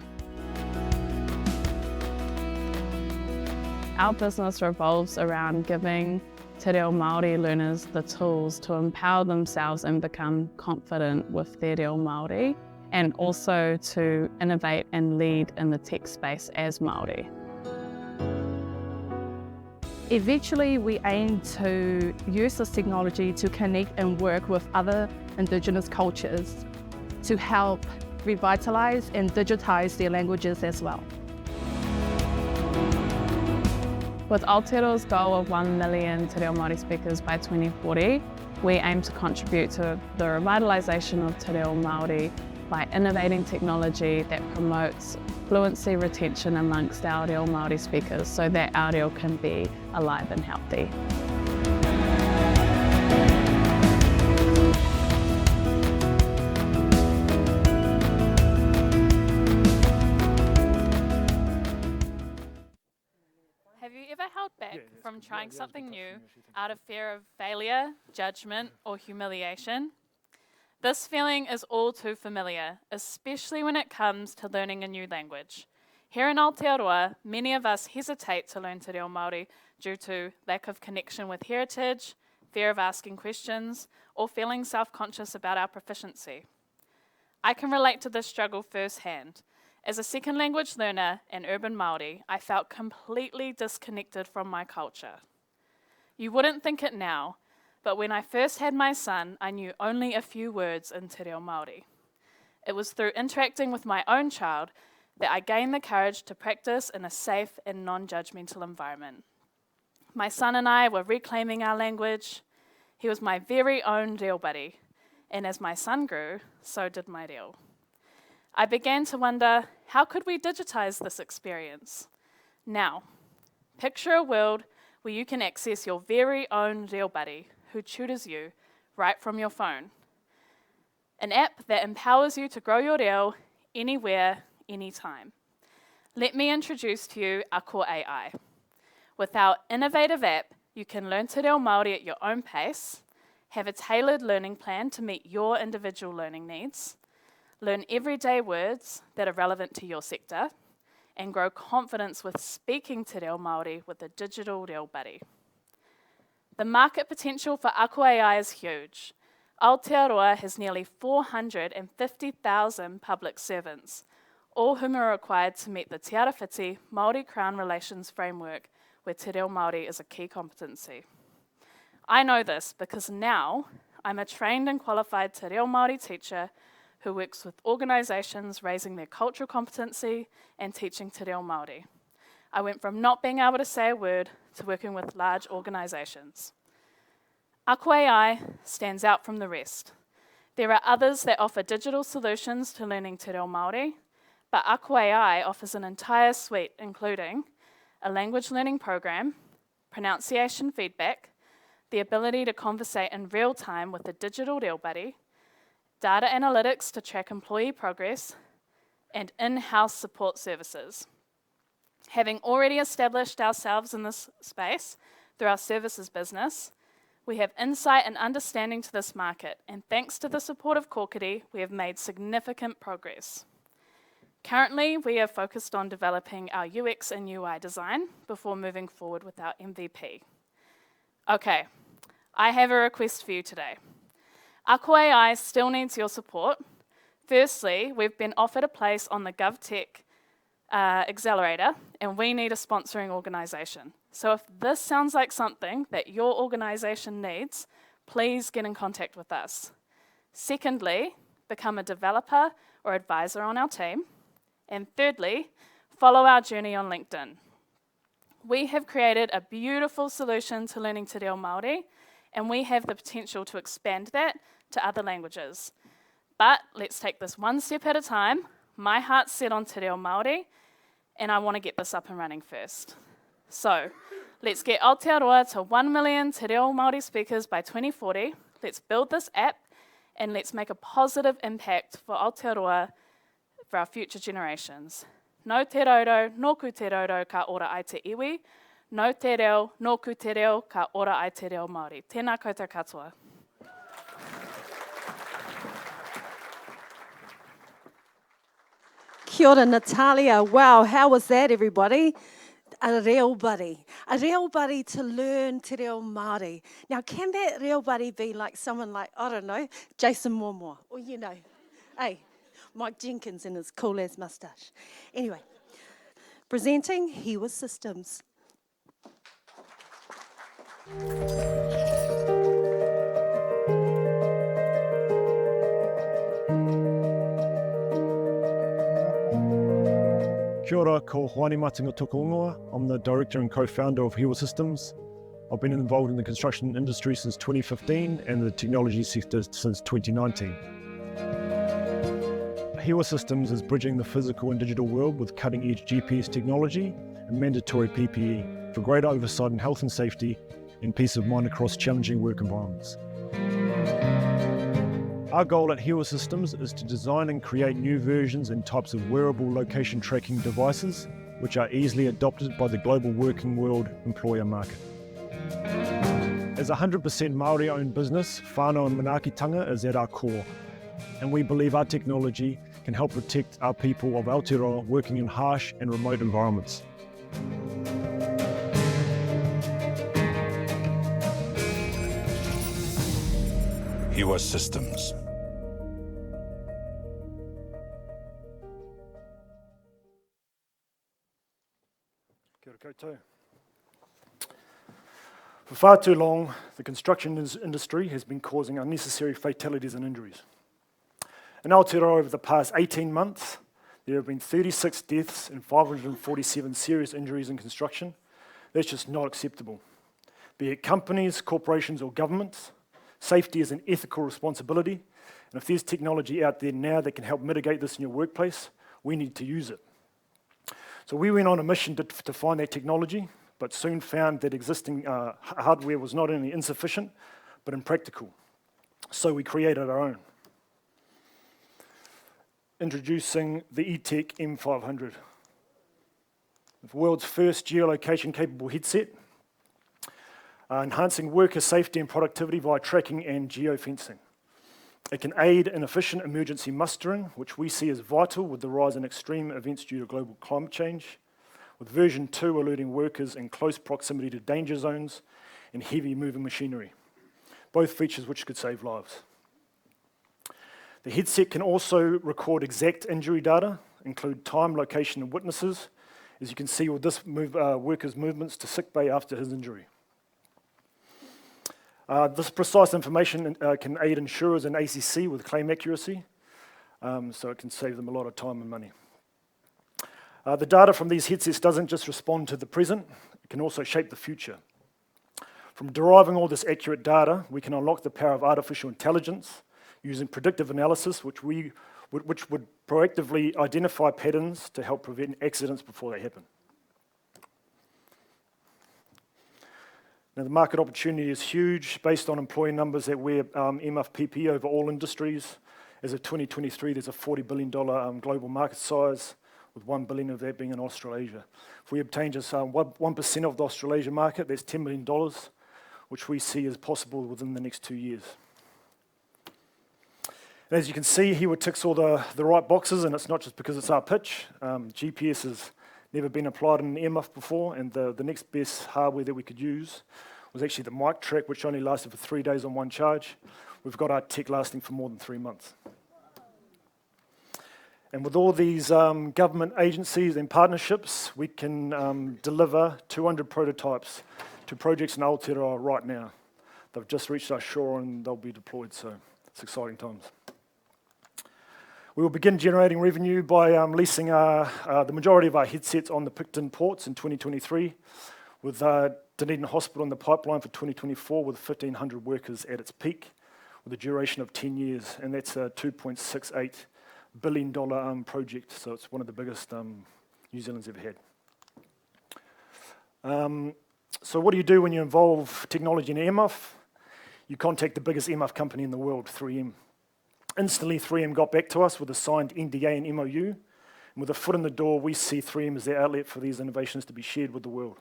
Our business revolves around giving Te Reo Māori learners the tools to empower themselves and become confident with their reo Māori, and also to innovate and lead in the tech space as Māori. Eventually, we aim to use this technology to connect and work with other Indigenous cultures to help revitalise and digitise their languages as well. With Aotearoa's goal of 1 million Te Reo Māori speakers by 2040, we aim to contribute to the revitalisation of Te Reo Māori by innovating technology that promotes fluency retention amongst our reo Māori speakers so that our reo can be alive and healthy. Have you ever held back from trying something new out of fear of failure, judgment, or humiliation? This feeling is all too familiar, especially when it comes to learning a new language. Here in Aotearoa, many of us hesitate to learn Te Reo Māori due to lack of connection with heritage, fear of asking questions, or feeling self-conscious about our proficiency. I can relate to this struggle firsthand. As a second language learner and urban Māori, I felt completely disconnected from my culture. You wouldn't think it now, but when I first had my son, I knew only a few words in Te Reo Māori. It was through interacting with my own child that I gained the courage to practice in a safe and non-judgmental environment. My son and I were reclaiming our language. He was my very own reo buddy, and as my son grew, so did my reo. I began to wonder, how could we digitize this experience? Now, picture a world where you can access your very own reo buddy who tutors you right from your phone. an app that empowers you to grow your reo anywhere, anytime. Let me introduce to you Ako AI. With our innovative app, you can learn te reo Māori at your own pace, have a tailored learning plan to meet your individual learning needs, learn everyday words that are relevant to your sector, and grow confidence with speaking te reo Māori with a digital reo buddy. The market potential for Ako AI is huge. Aotearoa has nearly 450,000 public servants, all whom are required to meet the Te Arawhiti Māori Crown Relations Framework, where te reo Māori is a key competency. I know this because now I'm a trained and qualified te reo Māori teacher who works with organisations raising their cultural competency and teaching te reo Māori. I went from not being able to say a word to working with large organisations. Ako AI stands out from the rest. There are others that offer digital solutions to learning te reo Māori, but Ako AI offers an entire suite, including a language learning program, pronunciation feedback, the ability to conversate in real time with a digital reo buddy, data analytics to track employee progress, and in-house support services. Having already established ourselves in this space through our services business, we have insight and understanding to this market, and thanks to the support of Kōkiri, we have made significant progress. Currently, we are focused on developing our UX and UI design before moving forward with our MVP. Okay, I have a request for you today. Ako AI still needs your support. Firstly, we've been offered a place on the GovTech Accelerator, and we need a sponsoring organisation. So if this sounds like something that your organisation needs, please get in contact with us. Secondly, become a developer or advisor on our team. And thirdly, follow our journey on LinkedIn. We have created a beautiful solution to learning te reo Māori, and we have the potential to expand that to other languages. But let's take this one step at a time. My heart's set on te reo Māori, and I want to get this up and running first. So, let's get Aotearoa to 1 million te reo Māori speakers by 2040. Let's build this app, and let's make a positive impact for Aotearoa for our future generations. No te rauro, nōku te rauro ka ora ai te iwi. No te reo, nōku te reo ka ora ai te reo Māori. Tēnā koutou katoa. Kia ora, Natalia. Wow, how was that, everybody? A reo buddy to learn te reo Māori. Now, can that reo buddy be like someone like, I don't know, Jason Momoa, or hey, Mike Jenkins and his cool ass mustache. Anyway, presenting Hewa Systems. Kia ora, ko Hoani Matinga Tokoongoa. I'm the director and co-founder of Hewa Systems. I've been involved in the construction industry since 2015 and the technology sector since 2019. Hewa Systems is bridging the physical and digital world with cutting-edge GPS technology and mandatory PPE for greater oversight in health and safety and peace of mind across challenging work environments. Our goal at Hewa Systems is to design and create new versions and types of wearable location tracking devices which are easily adopted by the global working world employer market. As a 100% Māori-owned business, whānau and manaakitanga is at our core, and we believe our technology can help protect our people of Aotearoa working in harsh and remote environments. Hewa Systems. Kia ora koutou. For far too long, the construction industry has been causing unnecessary fatalities and injuries. In Aotearoa over the past 18 months, there have been 36 deaths and 547 serious injuries in construction. That's just not acceptable. Be it companies, corporations or governments, safety is an ethical responsibility, and if there's technology out there now that can help mitigate this in your workplace, we need to use it. So we went on a mission to find that technology, but soon found that existing hardware was not only insufficient, but impractical. So we created our own. introducing the eTech M500, the world's first geolocation-capable headset, enhancing worker safety and productivity via tracking and geofencing. It can aid in efficient emergency mustering, which we see as vital with the rise in extreme events due to global climate change, with version 2 alerting workers in close proximity to danger zones and heavy moving machinery, both features which could save lives. The headset can also record exact injury data, include time, location and witnesses, as you can see with this worker's movements to sick bay after his injury. This precise information can aid insurers and ACC with claim accuracy, so it can save them a lot of time and money. The data from these headsets doesn't just respond to the present, it can also shape the future. From deriving all this accurate data, we can unlock the power of artificial intelligence using predictive analysis, which would proactively identify patterns to help prevent accidents before they happen. Now, the market opportunity is huge based on employee numbers that wear MFPP over all industries. As of 2023, there's a $40 billion global market size, with $1 billion of that being in Australasia. If we obtain just 1% of the Australasia market, that's $10 million, which we see as possible within the next 2 years. And as you can see, here it ticks all the right boxes, and it's not just because it's our pitch. GPS has never been applied in an earmuff before, and the next best hardware that we could use was actually the mic track, which only lasted for 3 days on one charge. We've got our tech lasting for more than 3 months. And with all these government agencies and partnerships, we can deliver 200 prototypes to projects in Aotearoa right now. They've just reached our shore and they'll be deployed, so it's exciting times. We will begin generating revenue by leasing the majority of our headsets on the Picton ports in 2023, with Dunedin Hospital in the pipeline for 2024 with 1,500 workers at its peak, with a duration of 10 years, and that's a $2.68 billion project, so it's one of the biggest New Zealand's ever had. So what do you do when you involve technology in earmuff? You contact the biggest earmuff company in the world, 3M. Instantly, 3M got back to us with a signed NDA and MOU, and with a foot in the door, we see 3M as the outlet for these innovations to be shared with the world.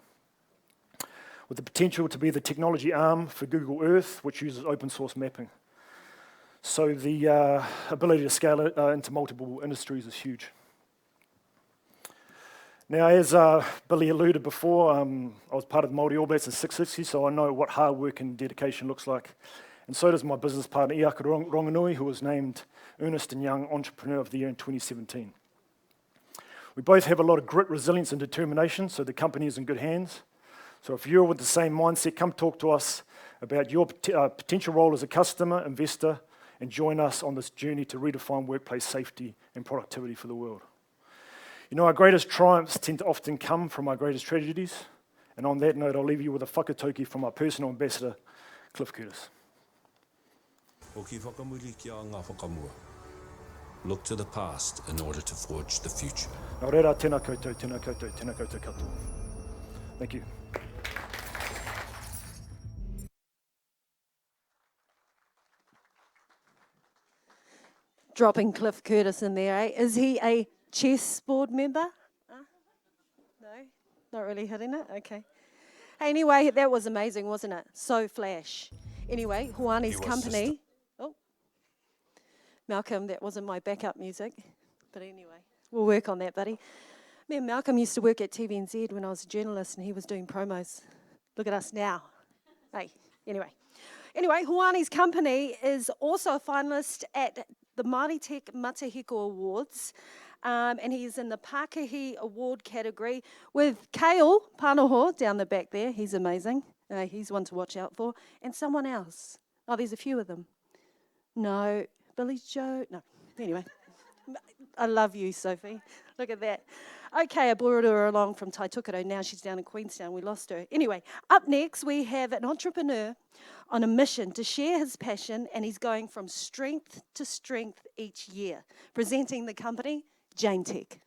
With the potential to be the technology arm for Google Earth, which uses open source mapping. So the ability to scale it into multiple industries is huge. Now, as Billy alluded before, I was part of the Māori All Blacks in 660, so I know what hard work and dedication looks like. And so does my business partner, Iaka Ronganui, who was named Ernst & Young Entrepreneur of the Year in 2017. We both have a lot of grit, resilience and determination, so the company is in good hands. So if you're with the same mindset, come talk to us about your potential role as a customer, investor, and join us on this journey to redefine workplace safety and productivity for the world. You know, our greatest triumphs tend to often come from our greatest tragedies. And on that note, I'll leave you with a whakatauki from our personal ambassador, Cliff Curtis. Look to the past in order to forge the future. Nā reira, tēnā koutou, tēnā koutou, tēnā koutou katoa. Thank you. Dropping Cliff Curtis in there, eh? Is he a chess board member? No? Not really hitting it? Okay. Hey, anyway, that was amazing, wasn't it? So flash. Anyway, Hoani's company... Oh, Malcolm, that wasn't my backup music. But anyway, we'll work on that, buddy. Me and Malcolm used to work at TVNZ when I was a journalist and he was doing promos. Look at us now. Hey, anyway, Hoani's company is also a finalist at the Māori Tech Matahiko Awards, and he's in the Pākahi Award category with Kale Panoho down the back there. He's amazing. He's one to watch out for. And someone else. Oh, there's a few of them. No, Billy Joe. No, anyway. I love you, Sophie. Look at that. Okay, I brought her along from Taitukato. Now she's down in Queenstown. We lost her. Anyway, up next we have an entrepreneur on a mission to share his passion, and he's going from strength to strength each year. Presenting the company, Jane Tech.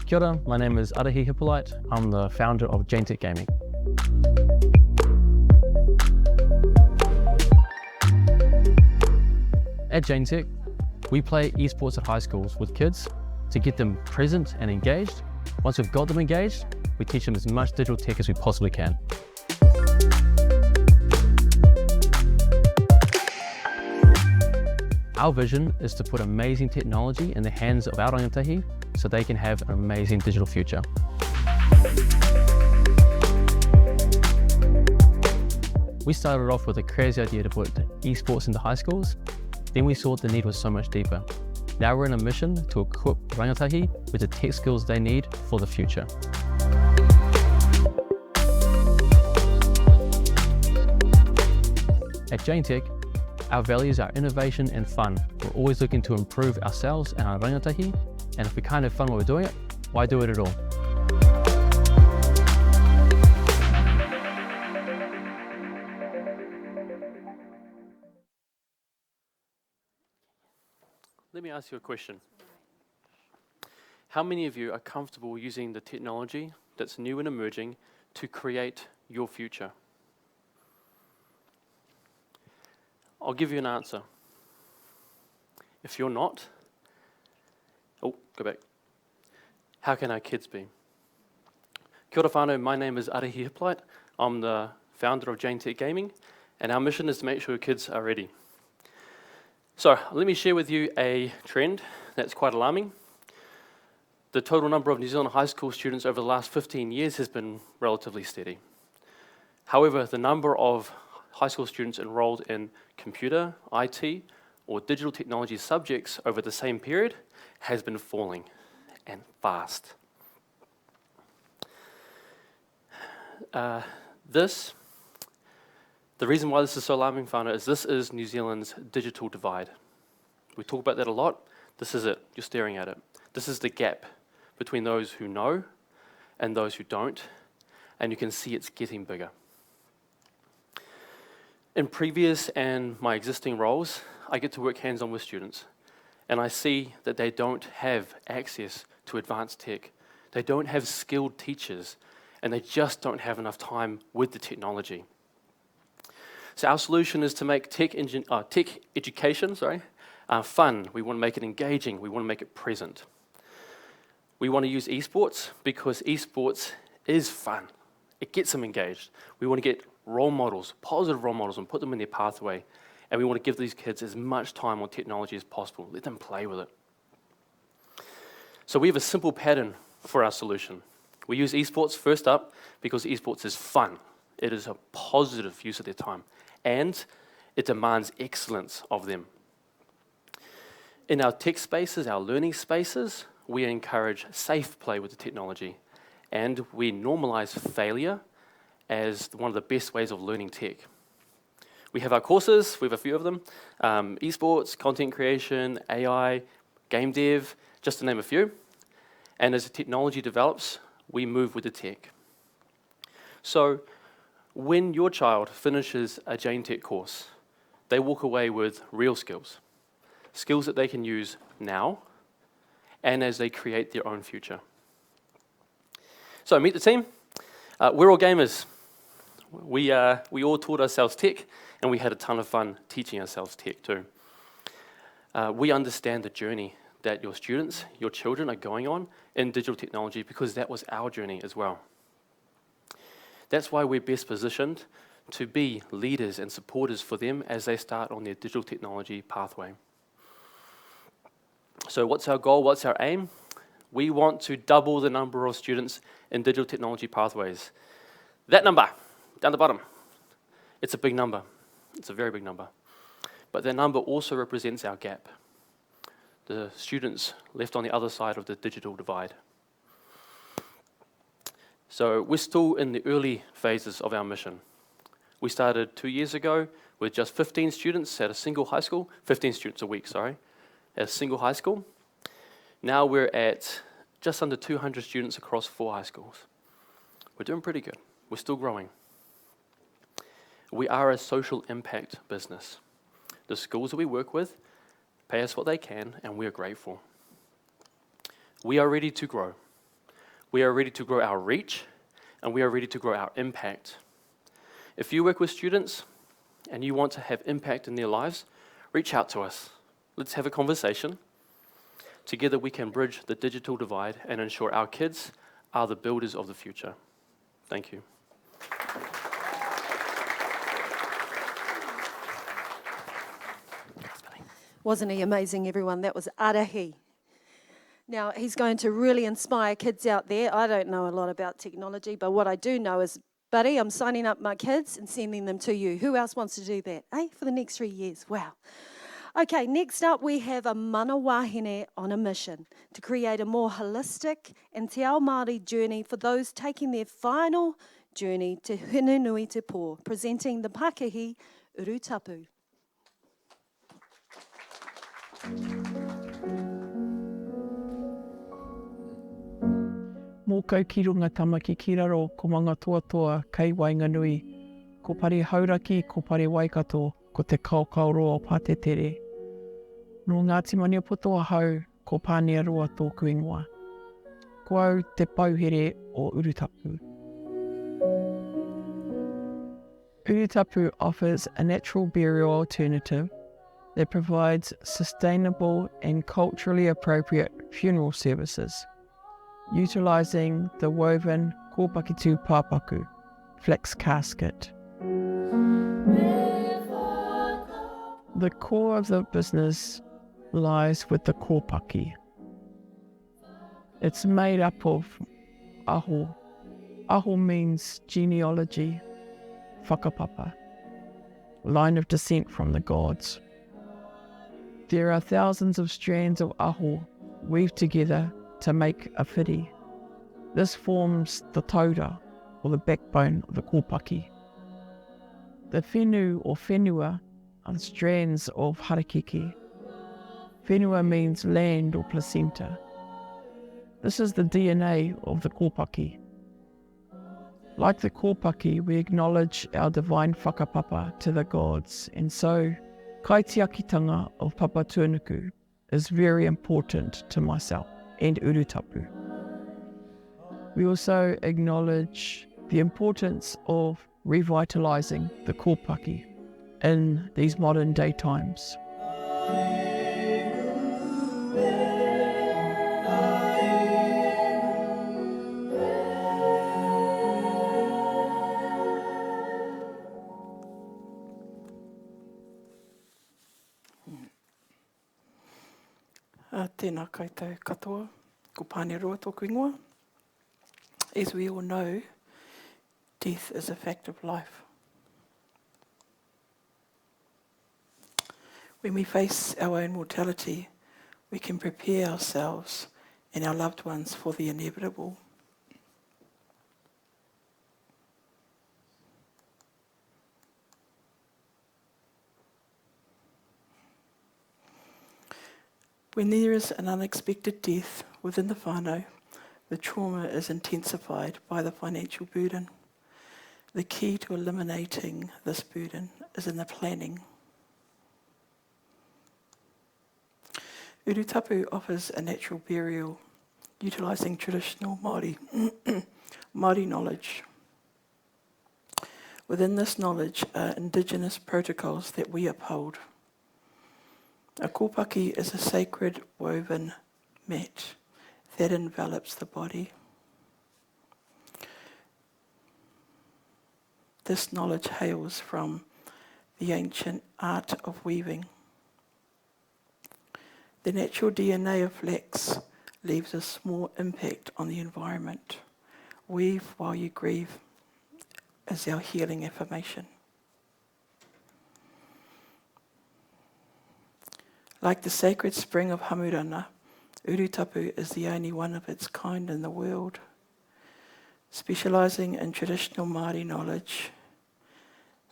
Kia ora, my name is Arahi Hippolyte. I'm the founder of Jane Tech Gaming. At Jane Tech, we play esports at high schools with kids to get them present and engaged. Once we've got them engaged, we teach them as much digital tech as we possibly can. Our vision is to put amazing technology in the hands of our rangatahi so they can have an amazing digital future. We started off with a crazy idea to put esports into high schools. Then we saw the need was so much deeper. Now we're on a mission to equip rangatahi with the tech skills they need for the future. At Jane Tech, our values are innovation and fun. We're always looking to improve ourselves and our rangatahi, and if we can't have fun while we're doing it, why do it at all? Let me ask you a question. How many of you are comfortable using the technology that's new and emerging to create your future? I'll give you an answer. If you're not, go back. How can our kids be? Kia ora whānau, my name is Arihi Hippolyte. I'm the founder of Jane Tech Gaming, and our mission is to make sure kids are ready. So let me share with you a trend that's quite alarming. The total number of New Zealand high school students over the last 15 years has been relatively steady. However, the number of high school students enrolled in computer, IT, or digital technology subjects over the same period has been falling, and fast. The reason why this is so alarming, whānau, is this is New Zealand's digital divide. We talk about that a lot. This is it. You're staring at it. This is the gap between those who know and those who don't, and you can see it's getting bigger. In previous and my existing roles, I get to work hands-on with students, and I see that they don't have access to advanced tech. They don't have skilled teachers, and they just don't have enough time with the technology. So our solution is to make tech education fun. We want to make it engaging. We want to make it present. We want to use esports because esports is fun. It gets them engaged. We want to get role models, positive role models, and put them in their pathway. And we want to give these kids as much time on technology as possible. Let them play with it. So we have a simple pattern for our solution. We use esports first up because esports is fun. It is a positive use of their time, and it demands excellence of them. In our tech spaces, our learning spaces, we encourage safe play with the technology, and we normalize failure as one of the best ways of learning tech. We have our courses, we have a few of them, esports, content creation, AI, game dev, just to name a few. And as the technology develops, we move with the tech. So when your child finishes a Jane Tech course, they walk away with real skills, skills that they can use now and as they create their own future. So meet the team. We're all gamers. We all taught ourselves tech, and we had a ton of fun teaching ourselves tech too. We understand the journey that your students, your children are going on in digital technology because that was our journey as well. That's why we're best positioned to be leaders and supporters for them as they start on their digital technology pathway. So what's our goal? What's our aim? We want to double the number of students in digital technology pathways. That number, down the bottom, it's a big number. It's a very big number. But that number also represents our gap, the students left on the other side of the digital divide. So we're still in the early phases of our mission. We started 2 years ago with just 15 students at a single high school, 15 students a week, sorry, at a single high school. Now we're at just under 200 students across 4 high schools. We're doing pretty good. We're still growing. We are a social impact business. The schools that we work with pay us what they can, and we are grateful. We are ready to grow. We are ready to grow our reach, and we are ready to grow our impact. If you work with students and you want to have impact in their lives, reach out to us. Let's have a conversation. Together we can bridge the digital divide and ensure our kids are the builders of the future. Thank you. Wasn't he amazing, everyone? That was Arahi. Now, he's going to really inspire kids out there. I don't know a lot about technology, but what I do know is, buddy, I'm signing up my kids and sending them to you. Who else wants to do that, for the next 3 years? Wow. Okay, next up we have a mana wahine on a mission to create a more holistic and te ao Māori journey for those taking their final journey to Hinunui Te Pō, presenting the Pākehī Urutapu. Mō kau ki runga tamaki ki raro, ko manga toa toa, kei wainga nui. Ko pare hauraki, ko pare waikato, ko te kaukauroa o Pātetere. No Ngāti Mani o Putoa hau, ko pānea roa tōku ingoa. Ko au te pauhere o Urutapu. Urutapu offers a natural burial alternative that provides sustainable and culturally appropriate funeral services, utilising the woven kōpakitu pāpaku, flex casket. The core of the business lies with the kōpaki. It's made up of aho. Aho means genealogy, whakapapa, line of descent from the gods. There are thousands of strands of aho weaved together to make a whiri. This forms the taura, or the backbone of the kōpaki. The whenu or whenua are strands of harakeke. Whenua means land or placenta. This is the DNA of the kōpaki. Like the kōpaki, we acknowledge our divine whakapapa to the gods, and so kaitiakitanga of Papa Tuanuku is very important to myself and Urutapu. We also acknowledge the importance of revitalising the kōpaki in these modern day times. Tēnā koutou katoa, ko pāne roa tōku ingoa. As we all know, death is a fact of life. When we face our own mortality, we can prepare ourselves and our loved ones for the inevitable. When there is an unexpected death within the whānau, the trauma is intensified by the financial burden. The key to eliminating this burden is in the planning. Urutapu offers a natural burial utilising traditional Māori, Māori knowledge. Within this knowledge are indigenous protocols that we uphold. A kōpaki is a sacred woven mat that envelops the body. This knowledge hails from the ancient art of weaving. The natural DNA of flax leaves a small impact on the environment. Weave while you grieve is our healing affirmation. Like the sacred spring of Hamurana, Urutapu is the only one of its kind in the world. Specialising in traditional Māori knowledge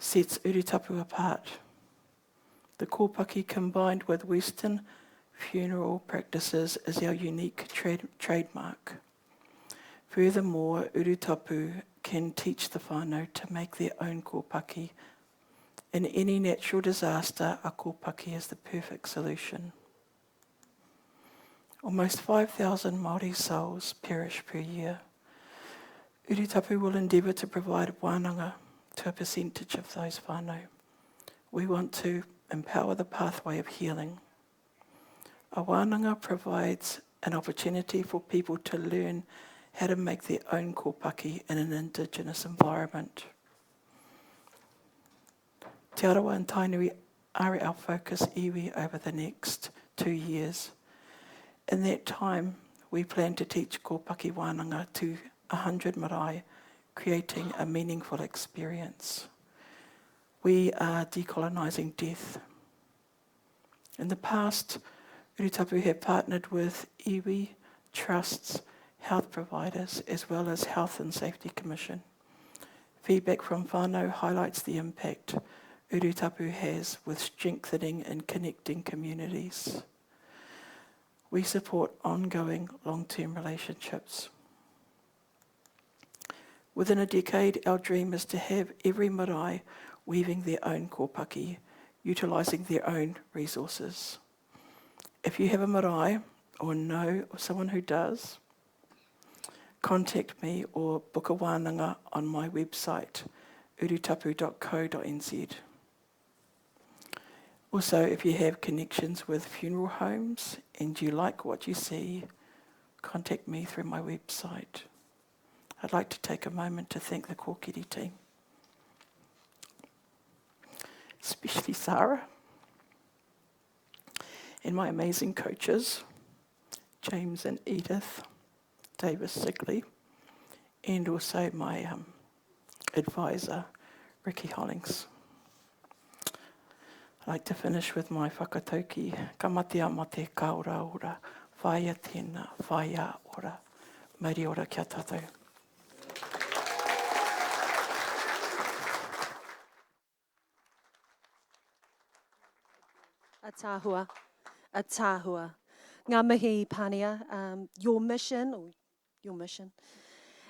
sets Urutapu apart. The kōpaki combined with Western funeral practices is our unique trademark. Furthermore, Urutapu can teach the whānau to make their own kōpaki. In any natural disaster, a kōpaki is the perfect solution. Almost 5,000 Māori souls perish per year. Urutapu will endeavour to provide wānanga to a percentage of those whānau. We want to empower the pathway of healing. A wānanga provides an opportunity for people to learn how to make their own kōpaki in an Indigenous environment. Te arawa and Tainui are our focus iwi over the next 2 years. In that time, we plan to teach kōpaki wānanga to 100 marae, creating a meaningful experience. We are decolonising death. In the past, Urutapu have partnered with iwi, trusts, health providers, as well as Health and Safety Commission. Feedback from whānau highlights the impact Urutapu has with strengthening and connecting communities. We support ongoing long-term relationships. Within a decade, our dream is to have every marae weaving their own kōpaki, utilising their own resources. If you have a marae or know of someone who does, contact me or book a wānanga on my website, urutapu.co.nz. Also, if you have connections with funeral homes and you like what you see, contact me through my website. I'd like to take a moment to thank the Kōkiri team, especially Sarah, and my amazing coaches, James and Edith Davis Sigley, and also my advisor, Ricky Hollings. I'd like to finish with my whakatauki, ka matea ma te kaora ora, whaia tēnā, whaia ora, mauri ora kia tātou. A tāhua, a tāhua. Ngā mihi pānia, your mission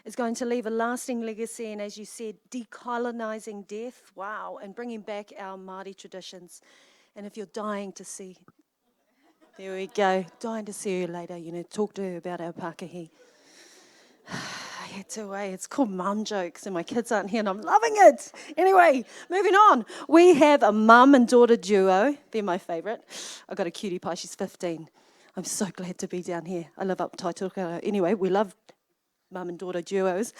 is going to leave a lasting legacy, and as you said, decolonising death, wow, and bringing back our Māori traditions. And if you're dying to see, there we go, dying to see her later, talk to her about our Pākehī. It's called Mum Jokes, and my kids aren't here, and I'm loving it. Anyway, moving on. We have a mum and daughter duo. They're my favourite. I've got a cutie pie. She's 15. I'm so glad to be down here. I live up Taitoka. Anyway, we love mum and daughter duos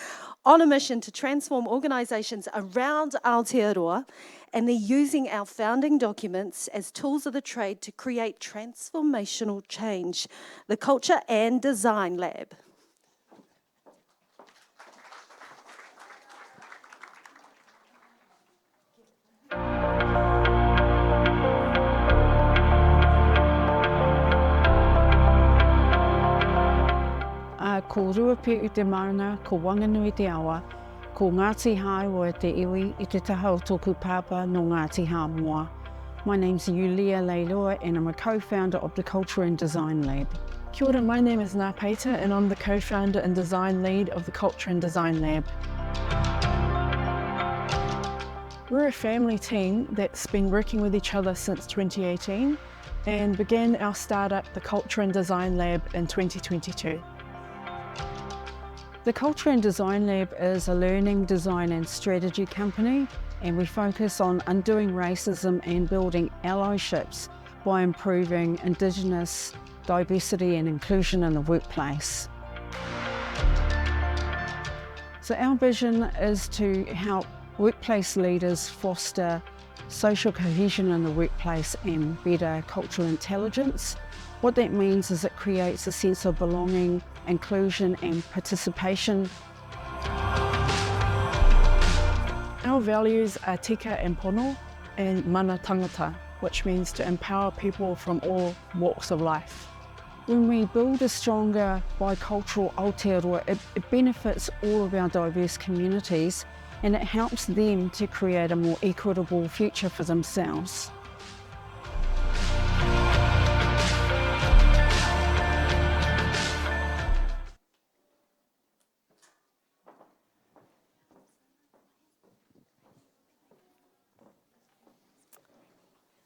on a mission to transform organisations around Aotearoa, and they're using our founding documents as tools of the trade to create transformational change. The Culture and Design Lab. Ko ruape i te maranga, ko wanganui te awa, ko Ngāti Hāewa te iwi i te taha o tōku pāpā no Ngāti Hāmoa. My name's Yulia Leilua and I'm a co-founder of the Culture and Design Lab. Kia ora, my name is Ngā Peter and I'm the co-founder and design lead of the Culture and Design Lab. We're a family team that's been working with each other since 2018 and began our startup, the Culture and Design Lab, in 2022. The Culture and Design Lab is a learning, design and strategy company, and we focus on undoing racism and building allyships by improving Indigenous diversity and inclusion in the workplace. So our vision is to help workplace leaders foster social cohesion in the workplace and better cultural intelligence. What that means is it creates a sense of belonging, inclusion and participation. Our values are tika and pono and mana tangata, which means to empower people from all walks of life. When we build a stronger bicultural Aotearoa, it benefits all of our diverse communities and it helps them to create a more equitable future for themselves.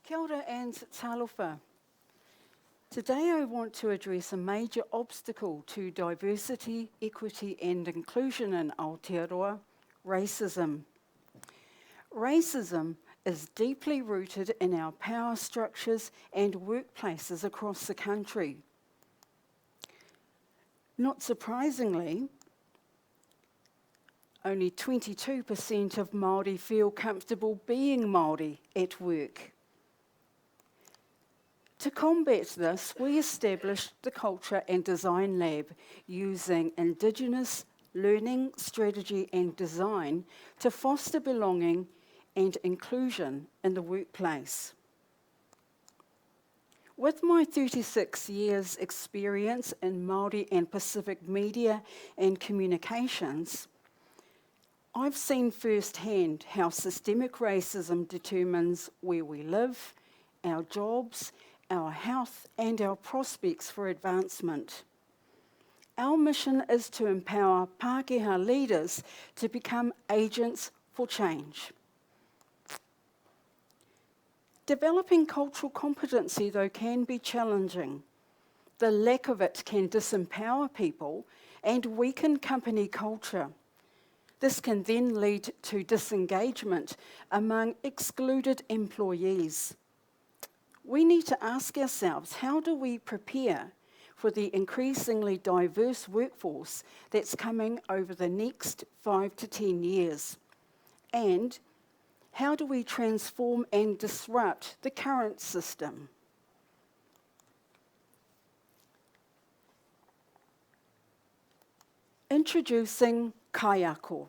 Kia ora and talofa. Today I want to address a major obstacle to diversity, equity and inclusion in Aotearoa, racism. Racism is deeply rooted in our power structures and workplaces across the country. Not surprisingly, only 22% of Māori feel comfortable being Māori at work. To combat this, we established the Culture and Design Lab using Indigenous learning, strategy and design to foster belonging and inclusion in the workplace. With my 36 years experience in Māori and Pacific media and communications, I've seen firsthand how systemic racism determines where we live, our jobs, our health and our prospects for advancement. Our mission is to empower Pākehā leaders to become agents for change. Developing cultural competency, though, can be challenging. The lack of it can disempower people and weaken company culture. This can then lead to disengagement among excluded employees. We need to ask ourselves, how do we prepare for the increasingly diverse workforce that's coming over the next 5 to 10 years? And how do we transform and disrupt the current system? Introducing Kaiako,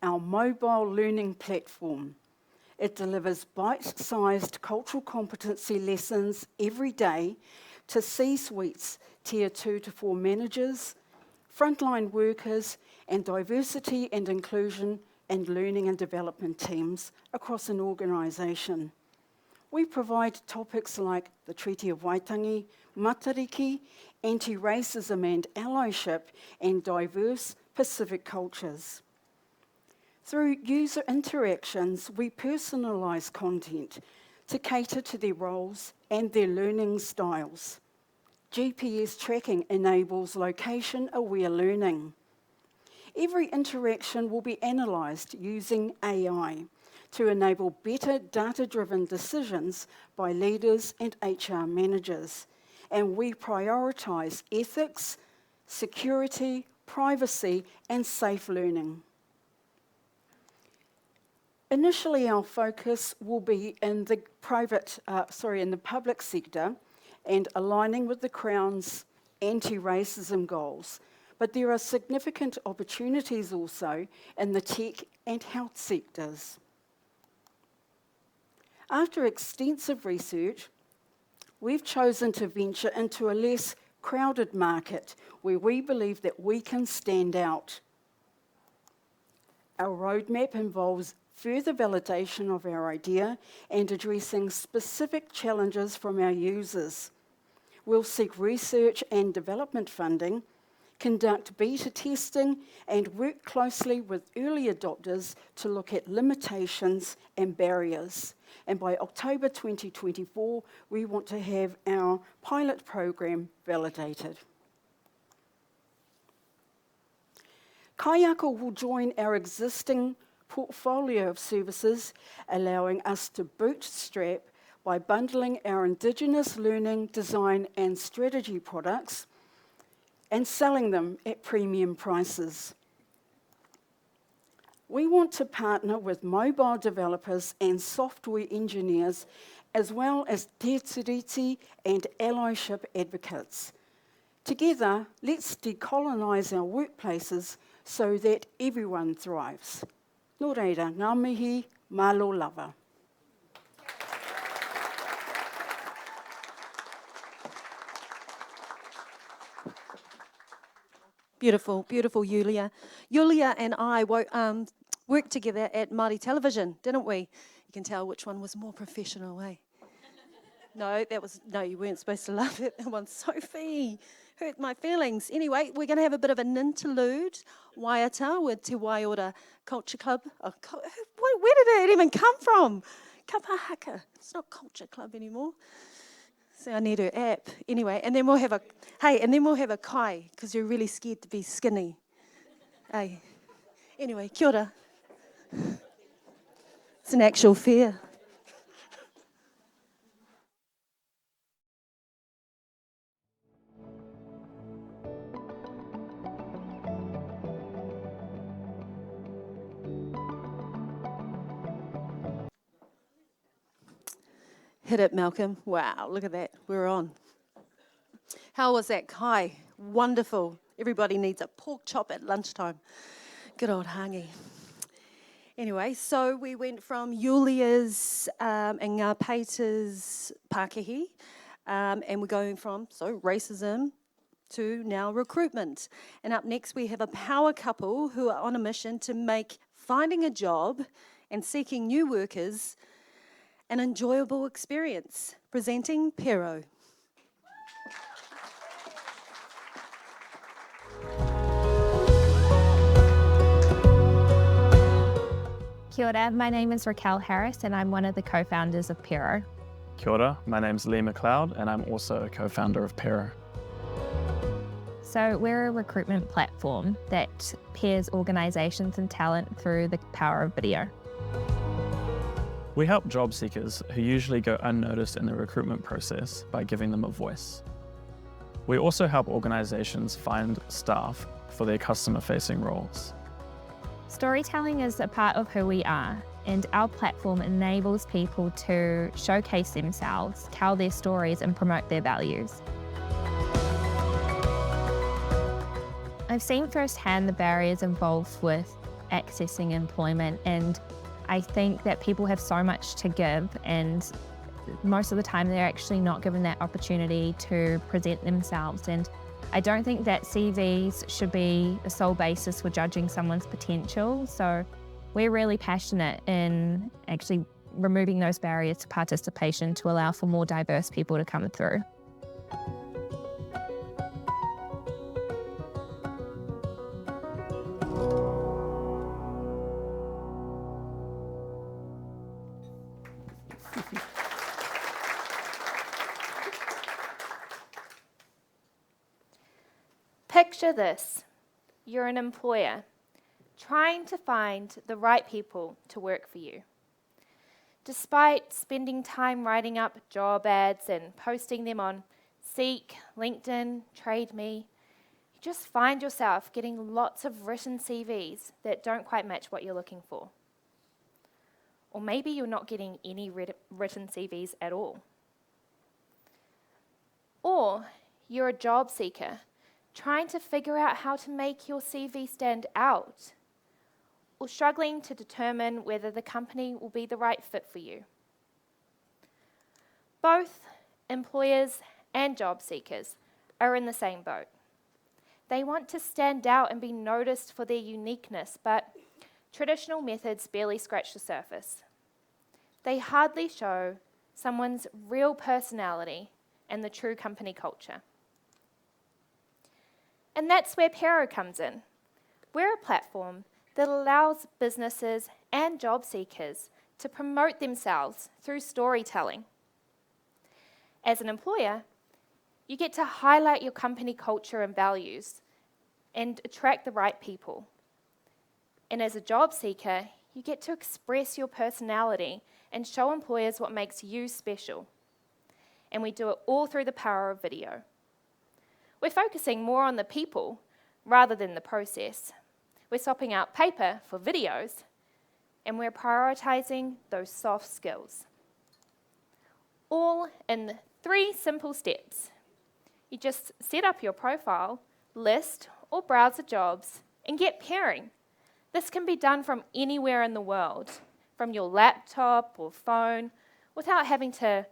our mobile learning platform. It delivers bite-sized cultural competency lessons every day to C-suites, Tier 2 to 4 managers, frontline workers, and diversity and inclusion and learning and development teams across an organisation. We provide topics like the Treaty of Waitangi, Matariki, anti-racism and allyship, and diverse Pacific cultures. Through user interactions, we personalise content to cater to their roles and their learning styles. GPS tracking enables location-aware learning. Every interaction will be analysed using AI to enable better data-driven decisions by leaders and HR managers. And we prioritise ethics, security, privacy, and safe learning. Initially, our focus will be in the public sector and aligning with the Crown's anti-racism goals. But there are significant opportunities also in the tech and health sectors. After extensive research, we've chosen to venture into a less crowded market where we believe that we can stand out. Our roadmap involves further validation of our idea and addressing specific challenges from our users. We'll seek research and development funding, conduct beta testing, and work closely with early adopters to look at limitations and barriers. And by October 2024, we want to have our pilot program validated. Kaiako will join our existing portfolio of services, allowing us to bootstrap by bundling our Indigenous learning, design and strategy products and selling them at premium prices. We want to partner with mobile developers and software engineers, as well as te tiriti and allyship advocates. Together, let's decolonise our workplaces so that everyone thrives. Nō reira, ngā mihi, malo lava. Beautiful, beautiful, Yulia. Yulia and I worked together at Māori Television, didn't we? You can tell which one was more professional, eh? No, you weren't supposed to laugh at that one. Sophie, hurt my feelings. Anyway, we're going to have a bit of an interlude, waiata, with Te Waiora Culture Club. Oh, where did it even come from? Kapahaka. It's not Culture Club anymore. So I need her app. Anyway, and then we'll have a kai, because you're really scared to be skinny. Hey. Anyway, kia ora. It's an actual fear. Hit it, Malcolm. Wow, look at that. We're on. How was that, Kai? Wonderful. Everybody needs a pork chop at lunchtime. Good old hangi. Anyway, so we went from Yulia's and Ngā Peter's Pākehī, and we're going from racism to now recruitment. And up next we have a power couple who are on a mission to make finding a job and seeking new workers an enjoyable experience. Presenting Pero. Kia ora, my name is Raquel Harris and I'm one of the co-founders of Pero. Kia ora, my name's Lee McLeod and I'm also a co-founder of Pero. So we're a recruitment platform that pairs organisations and talent through the power of video. We help job seekers who usually go unnoticed in the recruitment process by giving them a voice. We also help organisations find staff for their customer-facing roles. Storytelling is a part of who we are, and our platform enables people to showcase themselves, tell their stories and promote their values. I've seen firsthand the barriers involved with accessing employment, and I think that people have so much to give, and most of the time they're actually not given that opportunity to present themselves. And I don't think that CVs should be the sole basis for judging someone's potential. So we're really passionate in actually removing those barriers to participation to allow for more diverse people to come through. Picture this. You're an employer trying to find the right people to work for you. Despite spending time writing up job ads and posting them on Seek, LinkedIn, TradeMe, you just find yourself getting lots of written CVs that don't quite match what you're looking for. Or maybe you're not getting any written CVs at all. Or you're a job seeker trying to figure out how to make your CV stand out, or struggling to determine whether the company will be the right fit for you. Both employers and job seekers are in the same boat. They want to stand out and be noticed for their uniqueness, but traditional methods barely scratch the surface. They hardly show someone's real personality and the true company culture. And that's where Pero comes in. We're a platform that allows businesses and job seekers to promote themselves through storytelling. As an employer, you get to highlight your company culture and values and attract the right people. And as a job seeker, you get to express your personality and show employers what makes you special. And we do it all through the power of video. We're focusing more on the people rather than the process. We're swapping out paper for videos, and we're prioritizing those soft skills. All in 3 simple steps. You just set up your profile, list or browse the jobs, and get pairing. This can be done from anywhere in the world, from your laptop or phone, without having to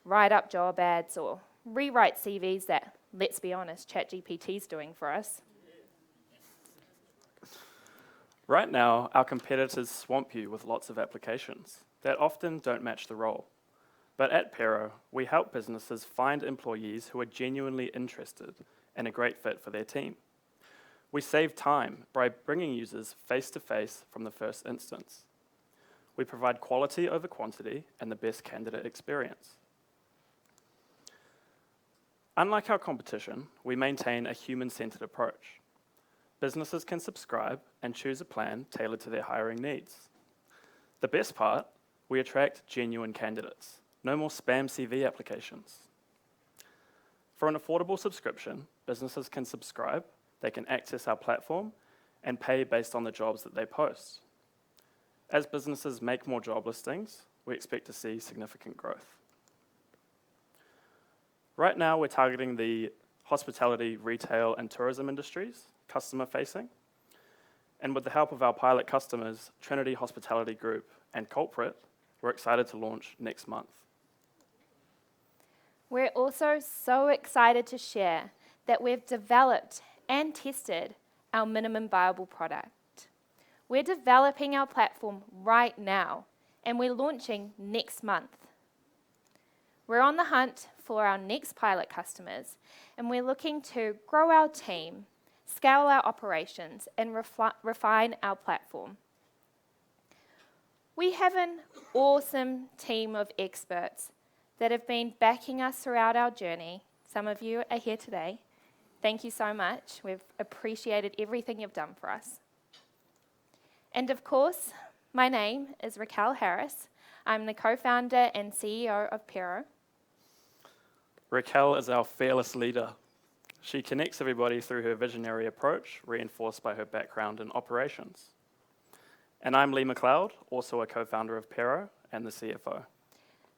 write up job ads or rewrite CVs that, let's be honest, ChatGPT's doing for us. Right now, our competitors swamp you with lots of applications that often don't match the role. But at Pero, we help businesses find employees who are genuinely interested and a great fit for their team. We save time by bringing users face-to-face from the first instance. We provide quality over quantity and the best candidate experience. Unlike our competition, we maintain a human-centered approach. Businesses can subscribe and choose a plan tailored to their hiring needs. The best part, we attract genuine candidates. No more spam CV applications. For an affordable subscription, businesses can subscribe, they can access our platform, and pay based on the jobs that they post. As businesses make more job listings, we expect to see significant growth. Right now, we're targeting the hospitality, retail, and tourism industries, customer-facing. And with the help of our pilot customers, Trinity Hospitality Group and Culprit, we're excited to launch next month. We're also so excited to share that we've developed and tested our minimum viable product. We're developing our platform right now, and we're launching next month. We're on the hunt for our next pilot customers, and we're looking to grow our team, scale our operations, and refine our platform. We have an awesome team of experts that have been backing us throughout our journey. Some of you are here today. Thank you so much. We've appreciated everything you've done for us. And of course, my name is Raquel Harris. I'm the co-founder and CEO of Pero. Raquel is our fearless leader. She connects everybody through her visionary approach, reinforced by her background in operations. And I'm Lee McLeod, also a co-founder of Pero and the CFO.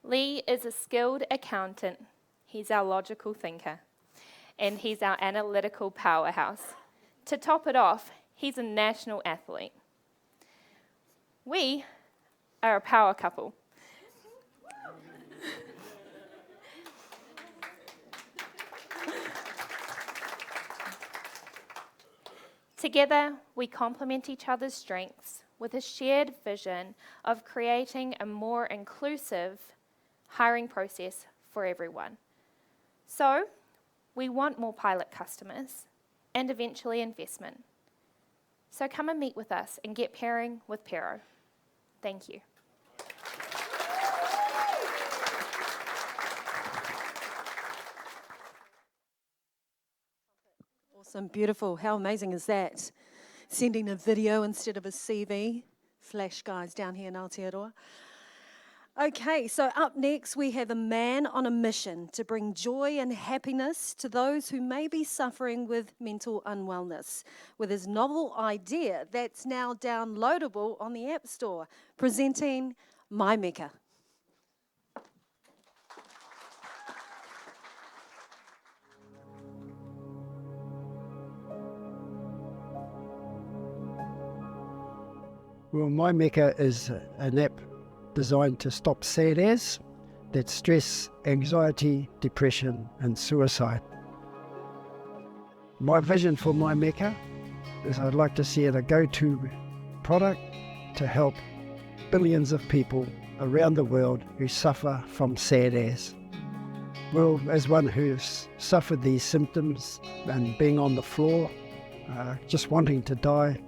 Lee is a skilled accountant. He's our logical thinker. And he's our analytical powerhouse. To top it off, he's a national athlete. We are a power couple. Together, we complement each other's strengths with a shared vision of creating a more inclusive hiring process for everyone. So, we want more pilot customers and eventually investment. So come and meet with us and get pairing with Pero. Thank you. Awesome, beautiful. How amazing is that? Sending a video instead of a CV. Flash guys down here in Aotearoa. Okay, so up next we have a man on a mission to bring joy and happiness to those who may be suffering with mental unwellness, with his novel idea that's now downloadable on the App Store, presenting My Meka. Well, My Meka is an app designed to stop sad as, that's stress, anxiety, depression and suicide. My vision for My Meka is I'd like to see it a go-to product to help billions of people around the world who suffer from sad as. Well, as one who's suffered these symptoms and being on the floor, just wanting to die,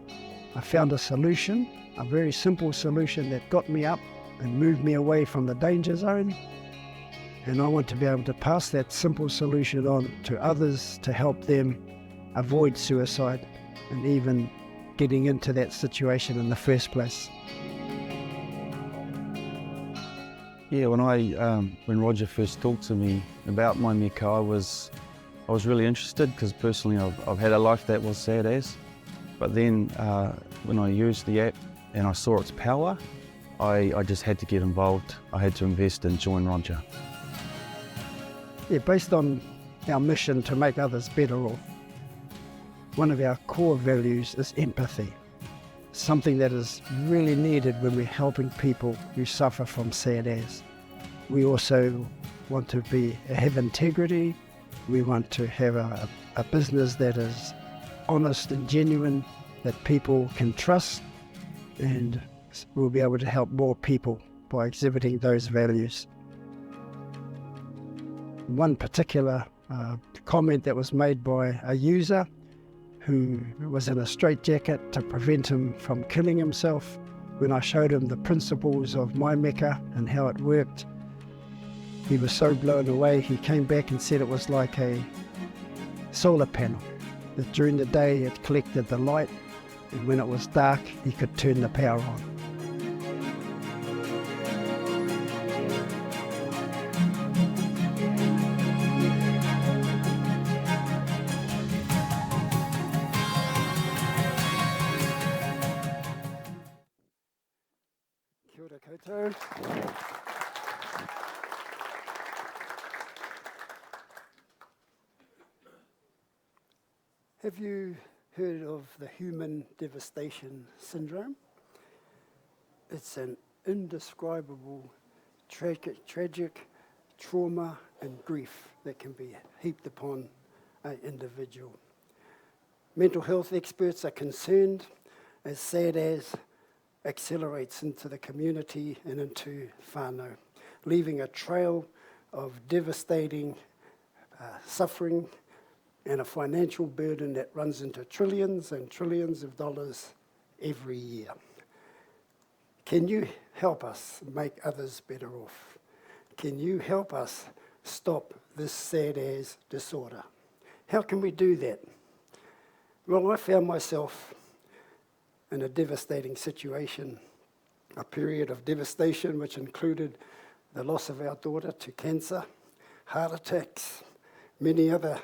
I found a solution, a very simple solution that got me up and moved me away from the danger zone. And I want to be able to pass that simple solution on to others to help them avoid suicide and even getting into that situation in the first place. Yeah, when Roger first talked to me about My Meka, I was really interested because personally I've had a life that was sad as. But then when I used the app and I saw its power, I just had to get involved. I had to invest and join Roger. Yeah, based on our mission to make others better off, one of our core values is empathy, something that is really needed when we're helping people who suffer from sad as. We also want to have integrity. We want to have a business that is honest and genuine, that people can trust, and we'll be able to help more people by exhibiting those values. One particular comment that was made by a user who was in a straitjacket to prevent him from killing himself, when I showed him the principles of My Meka and how it worked, he was so blown away. He came back and said it was like a solar panel, that during the day it collected the light, and when it was dark he could turn the power on. Kia ora koutou. Have you heard of the human devastation syndrome? It's an indescribable tragic trauma and grief that can be heaped upon an individual. Mental health experts are concerned as sad as accelerates into the community and into whānau, leaving a trail of devastating suffering and a financial burden that runs into trillions and trillions of dollars every year. Can you help us make others better off? Can you help us stop this sad as disorder? How can we do that? Well, I found myself in a devastating situation, a period of devastation which included the loss of our daughter to cancer, heart attacks, many other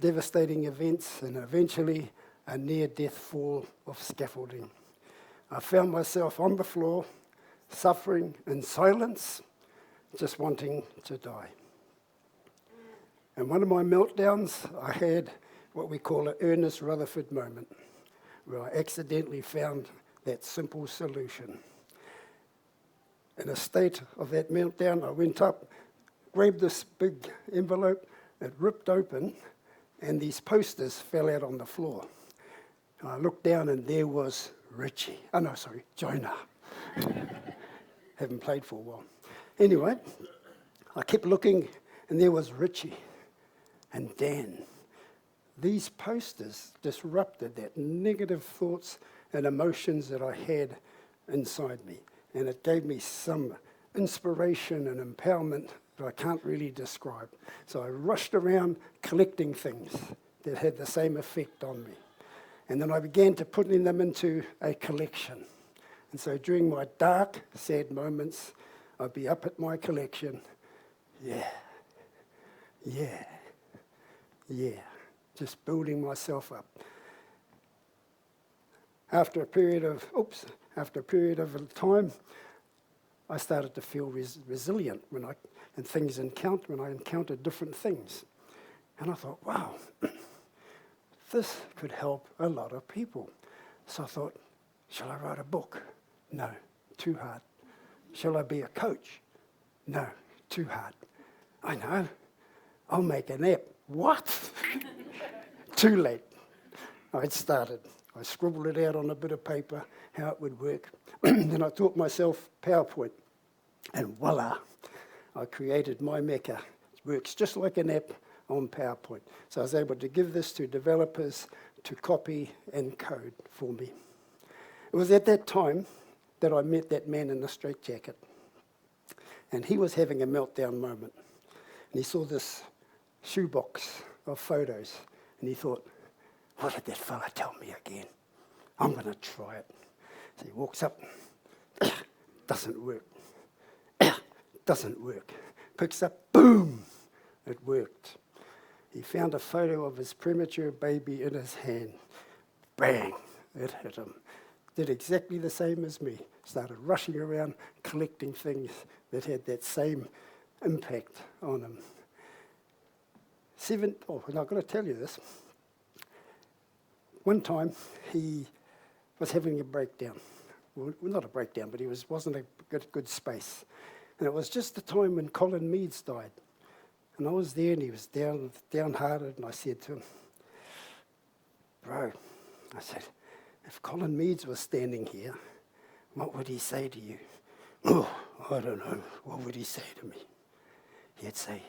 devastating events, and eventually a near-death fall of scaffolding. I found myself on the floor, suffering in silence, just wanting to die. And one of my meltdowns, I had what we call an Ernest Rutherford moment, where I accidentally found that simple solution. In a state of that meltdown, I went up, grabbed this big envelope, it ripped open, and these posters fell out on the floor. I looked down and there was Jonah. Haven't played for a while. Anyway, I kept looking and there was Richie and Dan. These posters disrupted that negative thoughts and emotions that I had inside me. And it gave me some inspiration and empowerment that I can't really describe. So I rushed around collecting things that had the same effect on me. And then I began to putting them into a collection. And so during my dark, sad moments, I'd be up at my collection, just building myself up. After a period of time, I started to feel resilient when I encountered different things. And I thought, wow, this could help a lot of people. So I thought, shall I write a book? No, too hard. Shall I be a coach? No, too hard. I know, I'll make an app. What? Too late. I scribbled it out on a bit of paper, how it would work. Then I taught myself PowerPoint. And voila, I created my Mecca. It works just like an app on PowerPoint. So I was able to give this to developers to copy and code for me. It was at that time that I met that man in the straitjacket. And he was having a meltdown moment. And he saw this shoebox of photos. And he thought, what did that fella tell me again? I'm going to try it. So he walks up, doesn't work. Doesn't work. Picks up, boom, it worked. He found a photo of his premature baby in his hand. Bang, it hit him. Did exactly the same as me. Started rushing around, collecting things that had that same impact on him. And I've got to tell you this. One time, he was having a breakdown. Well, not a breakdown, but he wasn't a good space. And it was just the time when Colin Meads died. And I was there and he was downhearted, and I said to him, bro, I said, if Colin Meads was standing here, what would he say to you? Oh, I don't know. What would he say to me? He'd say,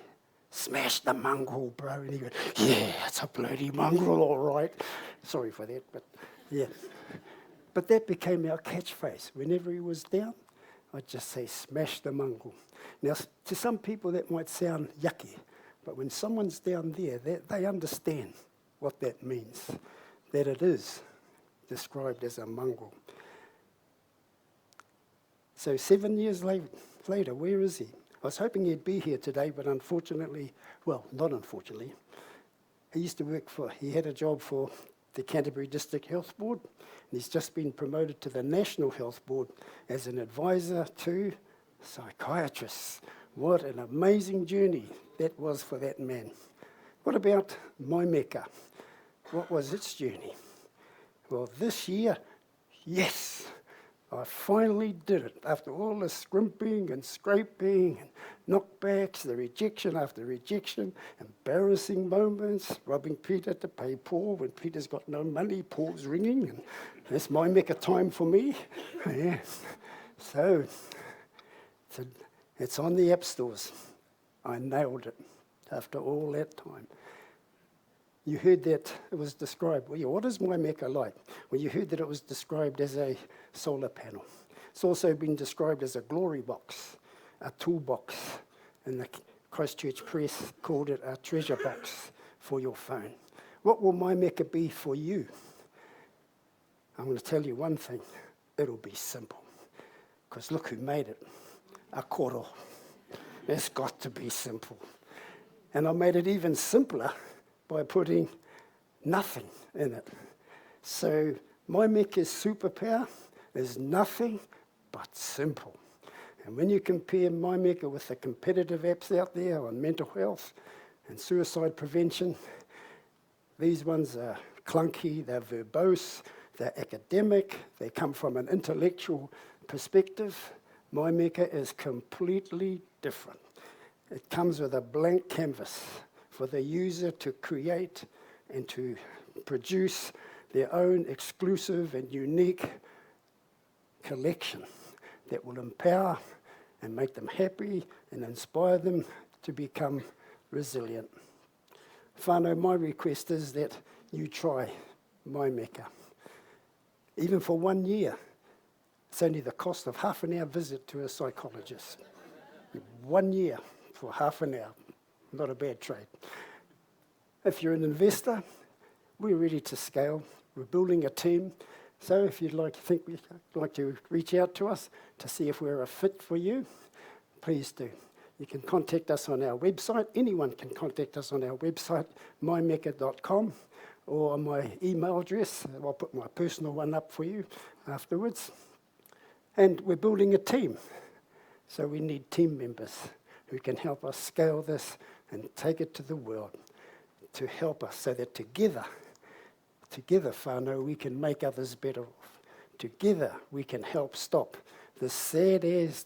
smash the mongrel, bro. And he'd go, yeah, it's a bloody mongrel, all right. Sorry for that, but yeah. But that became our catchphrase. Whenever he was down, I'd just say, smash the mongrel. Now, to some people that might sound yucky, but when someone's down there, they understand what that means, that it is described as a mongrel. So 7 years later, where is he? I was hoping he'd be here today, but unfortunately, well, not unfortunately, he had a job for the Canterbury District Health Board, and he's just been promoted to the National Health Board as an advisor to psychiatrists. What an amazing journey that was for that man. What about my Mecca? what was its journey? Well, this year, yes, I finally did it. After all the scrimping and scraping and knockbacks, the rejection after rejection, embarrassing moments, robbing Peter to pay Paul when Peter's got no money, Paul's ringing, and that's my mecca time for me. Yeah. So it's on the app stores. I nailed it after all that time. You heard that it was described, well, yeah, what is my mecca like? Well, you heard that it was described as a solar panel. It's also been described as a glory box, a toolbox, and the Christchurch Press called it a treasure box for your phone. What will my mecca be for you? I'm going to tell you one thing, it'll be simple. Because look who made it, a koro. It's got to be simple. And I made it even simpler by putting nothing in it. So my mecca's superpower is nothing but simple. And when you compare my mecca with the competitive apps out there on mental health and suicide prevention, these ones are clunky, they're verbose, they're academic, they come from an intellectual perspective. My mecca is completely different. It comes with a blank canvas for the user to create and to produce their own exclusive and unique collection that will empower and make them happy and inspire them to become resilient. Whānau, my request is that you try my mecca. Even for 1 year, it's only the cost of half an hour visit to a psychologist. 1 year for half an hour. Not a bad trade. If you're an investor, we're ready to scale. We're building a team. So if you'd like to reach out to us to see if we're a fit for you, please do. You can contact us on our website. Anyone can contact us on our website, mymecca.com, or on my email address. I'll put my personal one up for you afterwards. And we're building a team. So we need team members who can help us scale this and take it to the world, to help us so that together, whānau, we can make others better off. Together, we can help stop the sad-ass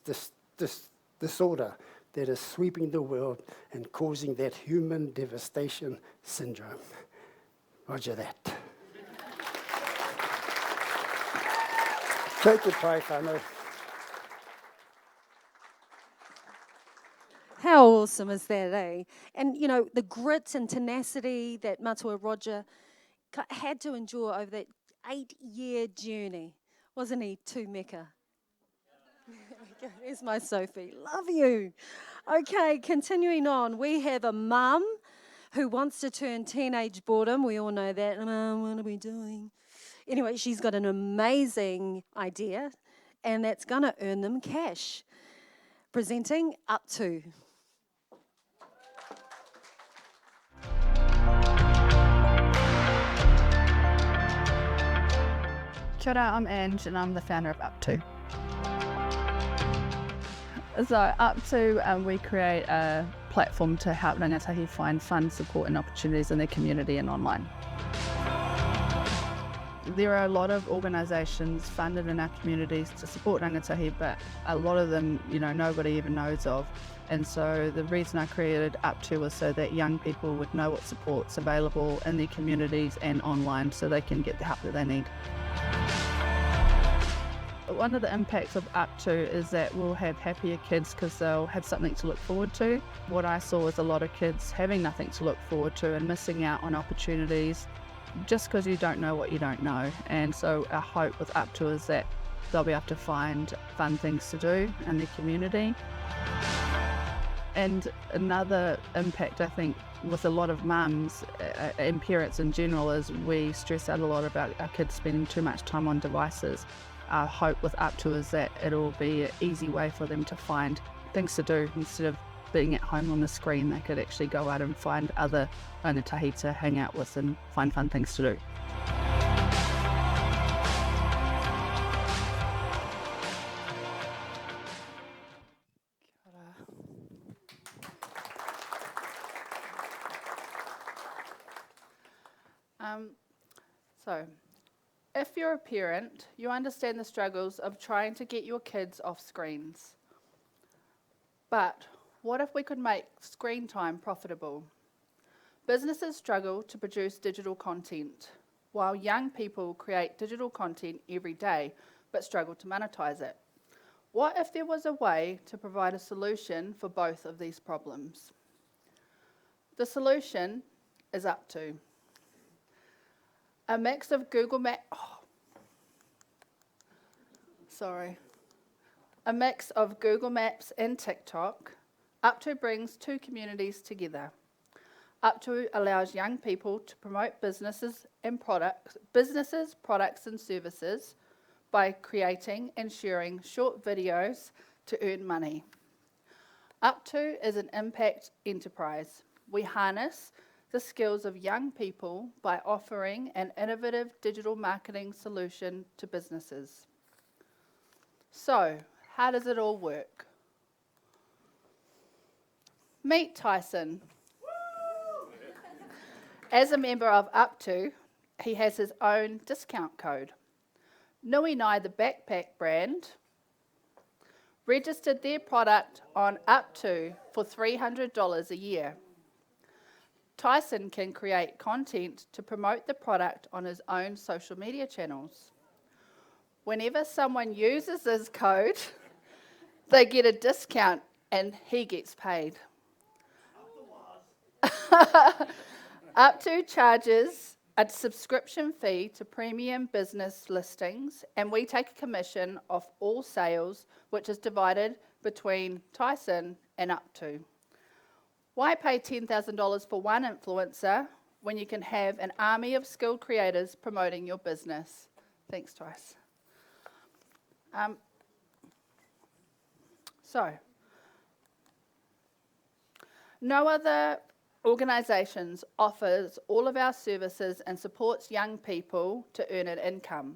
disorder that is sweeping the world and causing that human devastation syndrome. Roger that. Take it, pai, whānau. How awesome is that, eh? And, you know, the grit and tenacity that Matua Roger had to endure over that 8-year journey. Wasn't he too mecca? There's my Sophie. Love you. Okay, continuing on. We have a mum who wants to turn teenage boredom. We all know that. Mum, what are we doing? Anyway, she's got an amazing idea, and that's going to earn them cash. Presenting Up To. Kia ora, I'm Ange and I'm the founder of Up To. So Up To, we create a platform to help rangatahi find fun, support and opportunities in their community and online. There are a lot of organisations funded in our communities to support rangatahi, but a lot of them, you know, nobody even knows of. And so the reason I created Up To was so that young people would know what support's available in their communities and online so they can get the help that they need. One of the impacts of Up To is that we'll have happier kids because they'll have something to look forward to. What I saw was a lot of kids having nothing to look forward to and missing out on opportunities just because you don't know what you don't know. And so our hope with Up To is that they'll be able to find fun things to do in their community. And another impact, I think, with a lot of mums and parents in general is we stress out a lot about our kids spending too much time on devices. Our hope with Up To is that it'll be an easy way for them to find things to do instead of being at home on the screen. They could actually go out and find other rangatahi to hang out with and find fun things to do. So, if you're a parent, you understand the struggles of trying to get your kids off screens. But what if we could make screen time profitable? Businesses struggle to produce digital content, while young people create digital content every day but struggle to monetize it. What if there was a way to provide a solution for both of these problems? The solution is Up To. A mix of Google Maps and TikTok, Up To brings two communities together. Up To allows young people to promote businesses, products and services by creating and sharing short videos to earn money. Up To is an impact enterprise. We harness the skills of young people by offering an innovative digital marketing solution to businesses. So, how does it all work? Meet Tyson. As a member of Up To, he has his own discount code. Nui Nai, the backpack brand, registered their product on Up To for $300 a year. Tyson can create content to promote the product on his own social media channels. Whenever someone uses his code, they get a discount and he gets paid. Up To charges a subscription fee to premium business listings, and we take a commission off all sales, which is divided between Tyson and Up To. Why pay $10,000 for one influencer when you can have an army of skilled creators promoting your business? Thanks, Tyson. No other organisations offers all of our services and supports young people to earn an income.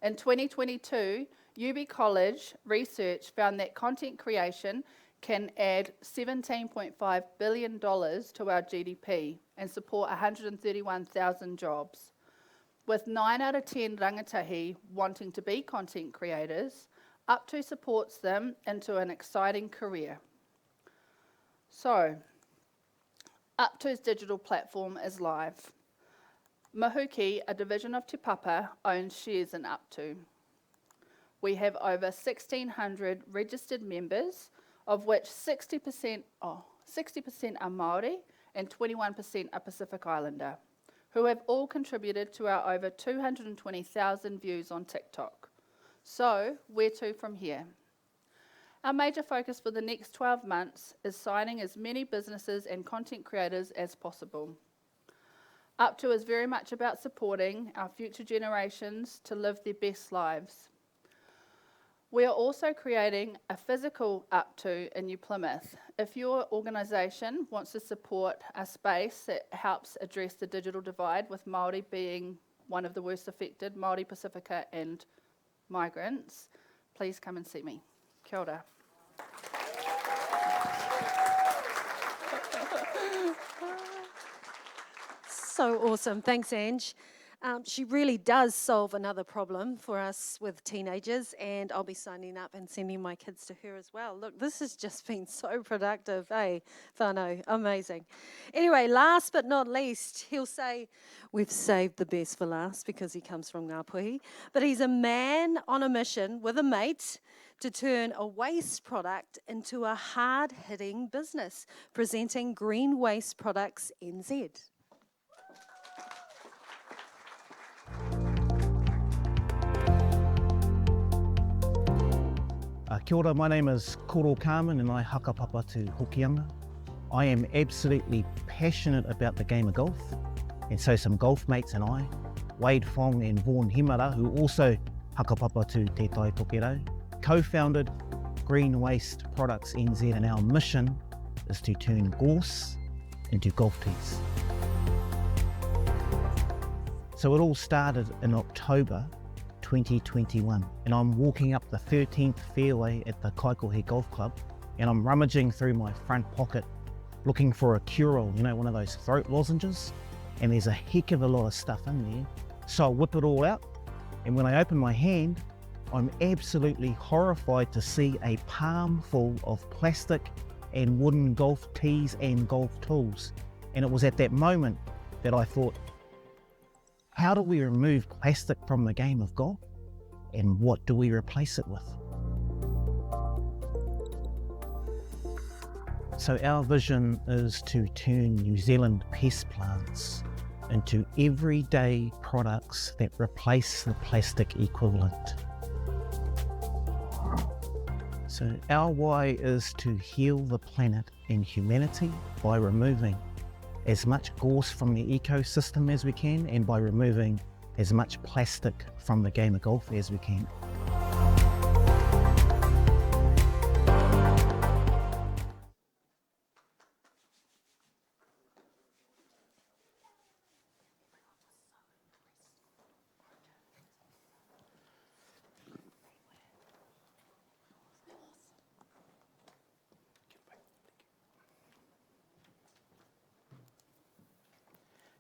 In 2022, UB College research found that content creation can add $17.5 billion to our GDP and support 131,000 jobs. With 9 out of 10 rangatahi wanting to be content creators, Up To supports them into an exciting career. So, Up To's digital platform is live. Mahuki, a division of Te Papa, owns shares in Up To. We have over 1,600 registered members, of which 60% are Māori and 21% are Pacific Islander, who have all contributed to our over 220,000 views on TikTok. So, where to from here? Our major focus for the next 12 months is signing as many businesses and content creators as possible. Up To is very much about supporting our future generations to live their best lives. We are also creating a physical Up To in New Plymouth. If your organisation wants to support a space that helps address the digital divide, with Māori being one of the worst affected, Māori, Pacifica and migrants, please come and see me. Kia ora. So awesome. Thanks, Ange. She really does solve another problem for us with teenagers, and I'll be signing up and sending my kids to her as well. Look, this has just been so productive, eh, whānau? Amazing. Anyway, last but not least, he'll say, we've saved the best for last because he comes from Ngāpuhi, but he's a man on a mission with a mate to turn a waste product into a hard-hitting business, presenting Green Waste Products NZ. Kia ora, my name is Koro Carmen and I hakapapa to Hokianga. I am absolutely passionate about the game of golf, and so some golf mates and I, Wade Fong and Vaughan Himara, who also hakapapa to Te Tai Tokerau, co-founded Green Waste Products NZ, and our mission is to turn gorse into golf tees. So it all started in October 2021, and I'm walking up the 13th fairway at the Kaikohe Golf Club, and I'm rummaging through my front pocket looking for a cure-all, you know, one of those throat lozenges, and there's a heck of a lot of stuff in there. So I whip it all out, and when I open my hand, I'm absolutely horrified to see a palm full of plastic and wooden golf tees and golf tools. And it was at that moment that I thought, how do we remove plastic from the game of golf? And what do we replace it with? So our vision is to turn New Zealand pest plants into everyday products that replace the plastic equivalent. So our why is to heal the planet and humanity by removing as much gorse from the ecosystem as we can, and by removing as much plastic from the game of golf as we can.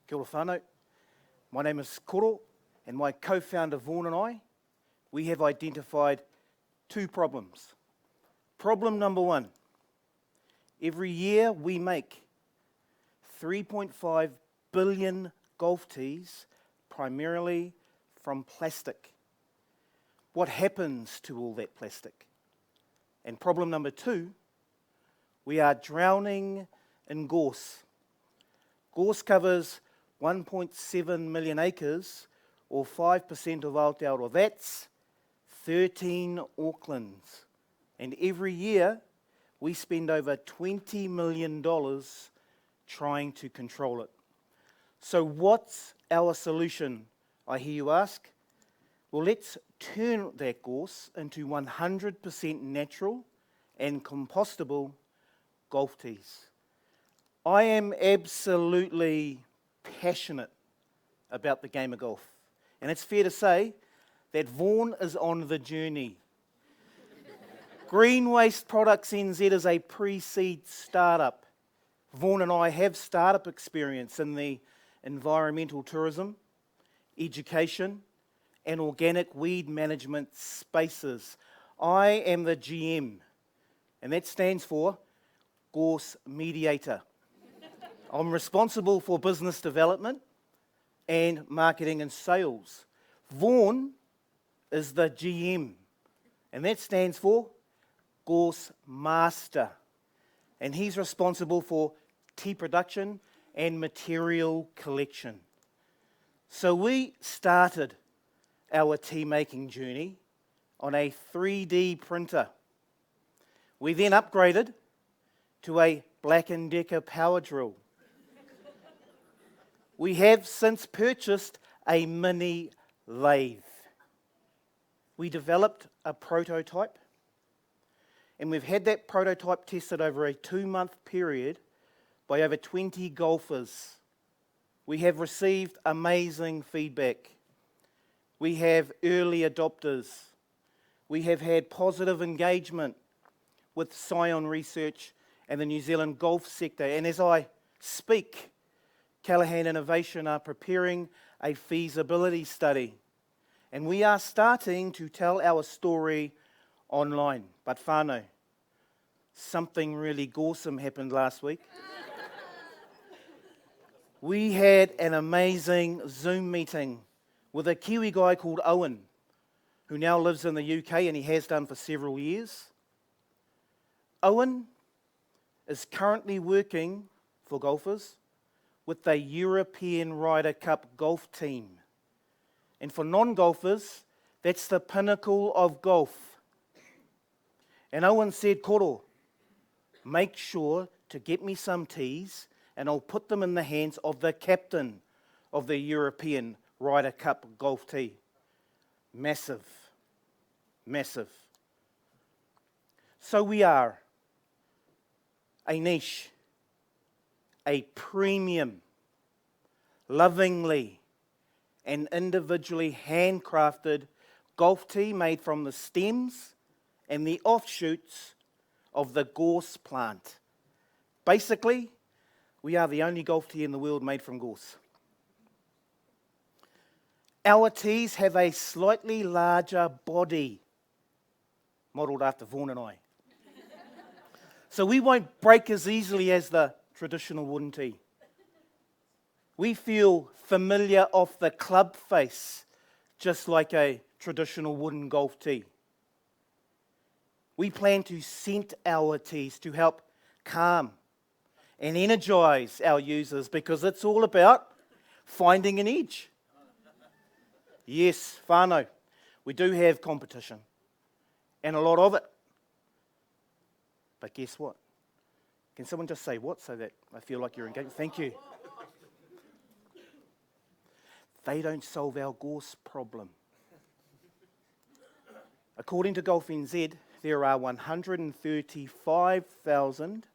Kia ora whānau. My name is Koro, and my co-founder Vaughan and I, we have identified two problems. Problem number one, every year we make 3.5 billion golf tees, primarily from plastic. What happens to all that plastic? And problem number two, we are drowning in gorse. Gorse covers 1.7 million acres, or 5% of Aotearoa. That's 13 Aucklands. And every year, we spend over $20 million trying to control it. So what's our solution, I hear you ask? Well, let's turn that gorse into 100% natural and compostable golf tees. I am absolutely passionate about the game of golf. And it's fair to say that Vaughan is on the journey. Green Waste Products NZ is a pre-seed startup. Vaughan and I have startup experience in the environmental tourism, education, and organic weed management spaces. I am the GM, and that stands for Gorse Mediator. I'm responsible for business development and marketing and sales. Vaughan is the GM, and that stands for Gorse Master. And he's responsible for tea production and material collection. So we started our tea making journey on a 3D printer. We then upgraded to a Black & Decker power drill. We have since purchased a mini lathe. We developed a prototype, and we've had that prototype tested over a 2-month period by over 20 golfers. We have received amazing feedback. We have early adopters. We have had positive engagement with Scion Research and the New Zealand golf sector. And as I speak, Callaghan Innovation are preparing a feasibility study. And we are starting to tell our story online. But whānau, something really awesome happened last week. We had an amazing Zoom meeting with a Kiwi guy called Owen, who now lives in the UK, and he has done for several years. Owen is currently working for golfers with the European Ryder Cup golf team. And for non-golfers, that's the pinnacle of golf. And Owen said, Koro, make sure to get me some tees and I'll put them in the hands of the captain of the European Ryder Cup golf tee. Massive, massive. So we are a niche, a premium, lovingly and individually handcrafted golf tee made from the stems and the offshoots of the gorse plant. Basically, we are the only golf tee in the world made from gorse. Our tees have a slightly larger body, modelled after Vaughan and I. So we won't break as easily as the traditional wooden tee. We feel familiar off the club face, just like a traditional wooden golf tee. We plan to scent our tees to help calm and energise our users, because it's all about finding an edge. Yes, whānau, we do have competition, and a lot of it. But guess what? Can someone just say what so that I feel like you're engaged? Thank you. They don't solve our gorse problem. According to Golf NZ, there are 135,000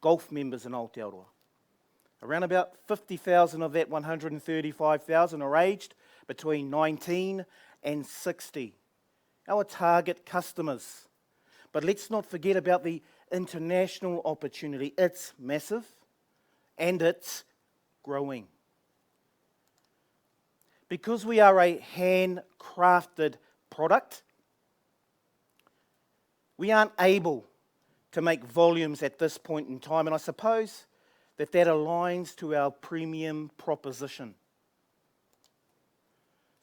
golf members in Aotearoa. Around about 50,000 of that 135,000 are aged between 19 and 60. Our target customers. But let's not forget about the international opportunity. It's massive and it's growing. Because we are a handcrafted product, we aren't able to make volumes at this point in time, and I suppose that aligns to our premium proposition.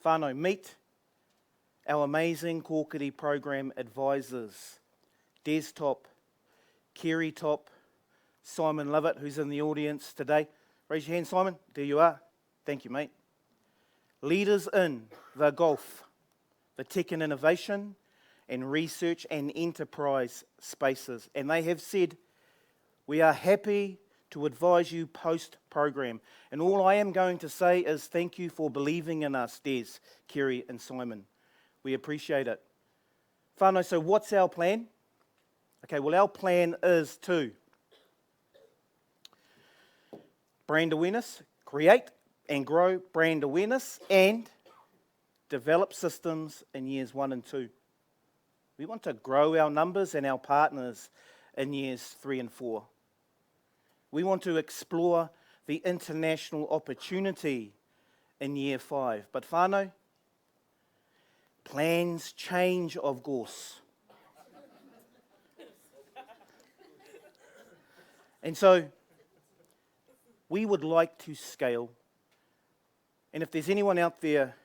Whānau, meet our amazing Kōkiri program advisors, Des Top, Kerry Top, Simon Lovett, who's in the audience today. Raise your hand, Simon. There you are. Thank you, mate. Leaders in the golf, the tech and innovation, and research and enterprise spaces. And they have said, we are happy to advise you post-program. And all I am going to say is thank you for believing in us, Des, Kerry and Simon. We appreciate it. Whānau, so what's our plan? Okay, well, our plan is to brand awareness, create and grow brand awareness, and develop systems in years 1 and 2. We want to grow our numbers and our partners in years 3 and 4. We want to explore the international opportunity in year 5. But whānau, plans change, of course. And so, we would like to scale. And if there's anyone out there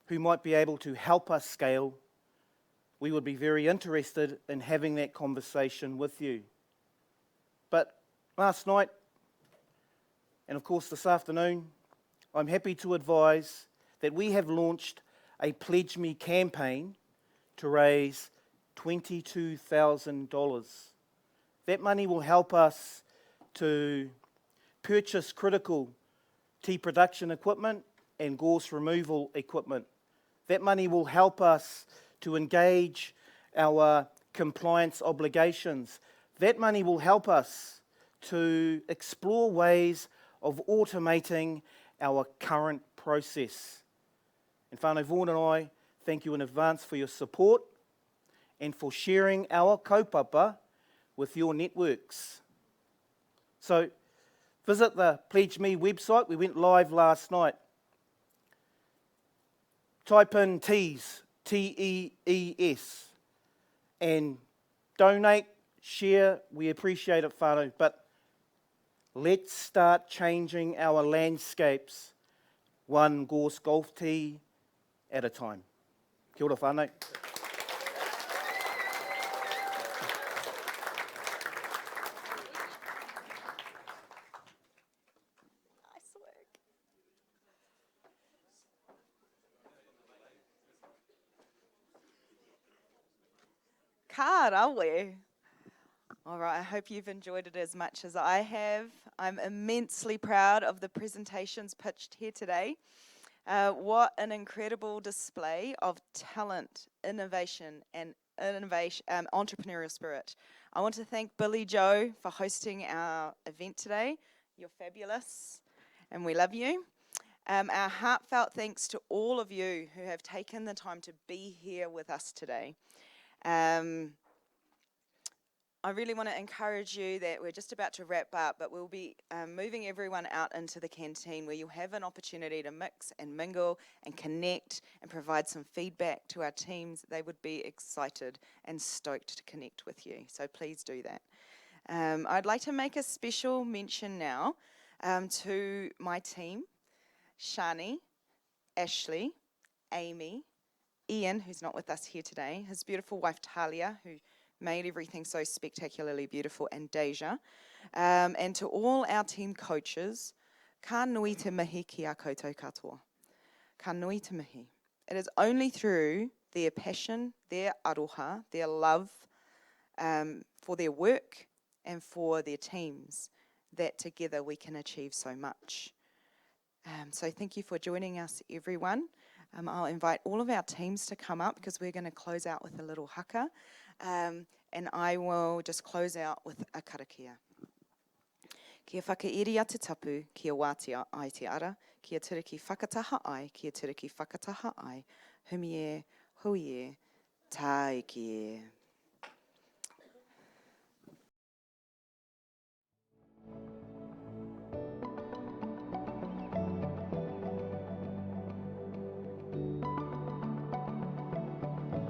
who might be able to help us scale, we would be very interested in having that conversation with you. But last night, and of course this afternoon, I'm happy to advise that we have launched a Pledge Me campaign to raise $22,000. That money will help us to purchase critical tea production equipment and gorse removal equipment. That money will help us to engage our compliance obligations. That money will help us to explore ways of automating our current process. And whānau, Vaughan and I thank you in advance for your support and for sharing our kaupapa with your networks. So visit the Pledge Me website. We went live last night. Type in TEES, T-E-E-S, and donate, share. We appreciate it, whānau, but let's start changing our landscapes one gorse golf tee at a time. Kia ora, whānau. Ka rawe. All right, I hope you've enjoyed it as much as I have. I'm immensely proud of the presentations pitched here today. What an incredible display of talent, innovation, and entrepreneurial spirit. I want to thank Billy Joe for hosting our event today. You're fabulous, and we love you. Our heartfelt thanks to all of you who have taken the time to be here with us today. I'm I really want to encourage you that we're just about to wrap up, but we'll be moving everyone out into the canteen where you'll have an opportunity to mix and mingle and connect and provide some feedback to our teams. They would be excited and stoked to connect with you, so please do that. I'd like to make a special mention now to my team, Shani, Ashley, Amy, Ian, who's not with us here today, his beautiful wife Talia, who made everything so spectacularly beautiful, and Deja. And to all our team coaches, ka nui te mihi ki a koutou katoa. Ka nui te mihi. It is only through their passion, their aroha, their love for their work and for their teams that together we can achieve so much. So thank you for joining us, everyone. I'll invite all of our teams to come up because we're going to close out with a little haka. And I will just close out with a karakia. Kia whakairi a te tapu, kia wātia ai te ara, kia turiki whakataha ai, kia turiki whakataha ai, humie, huie, taiki e.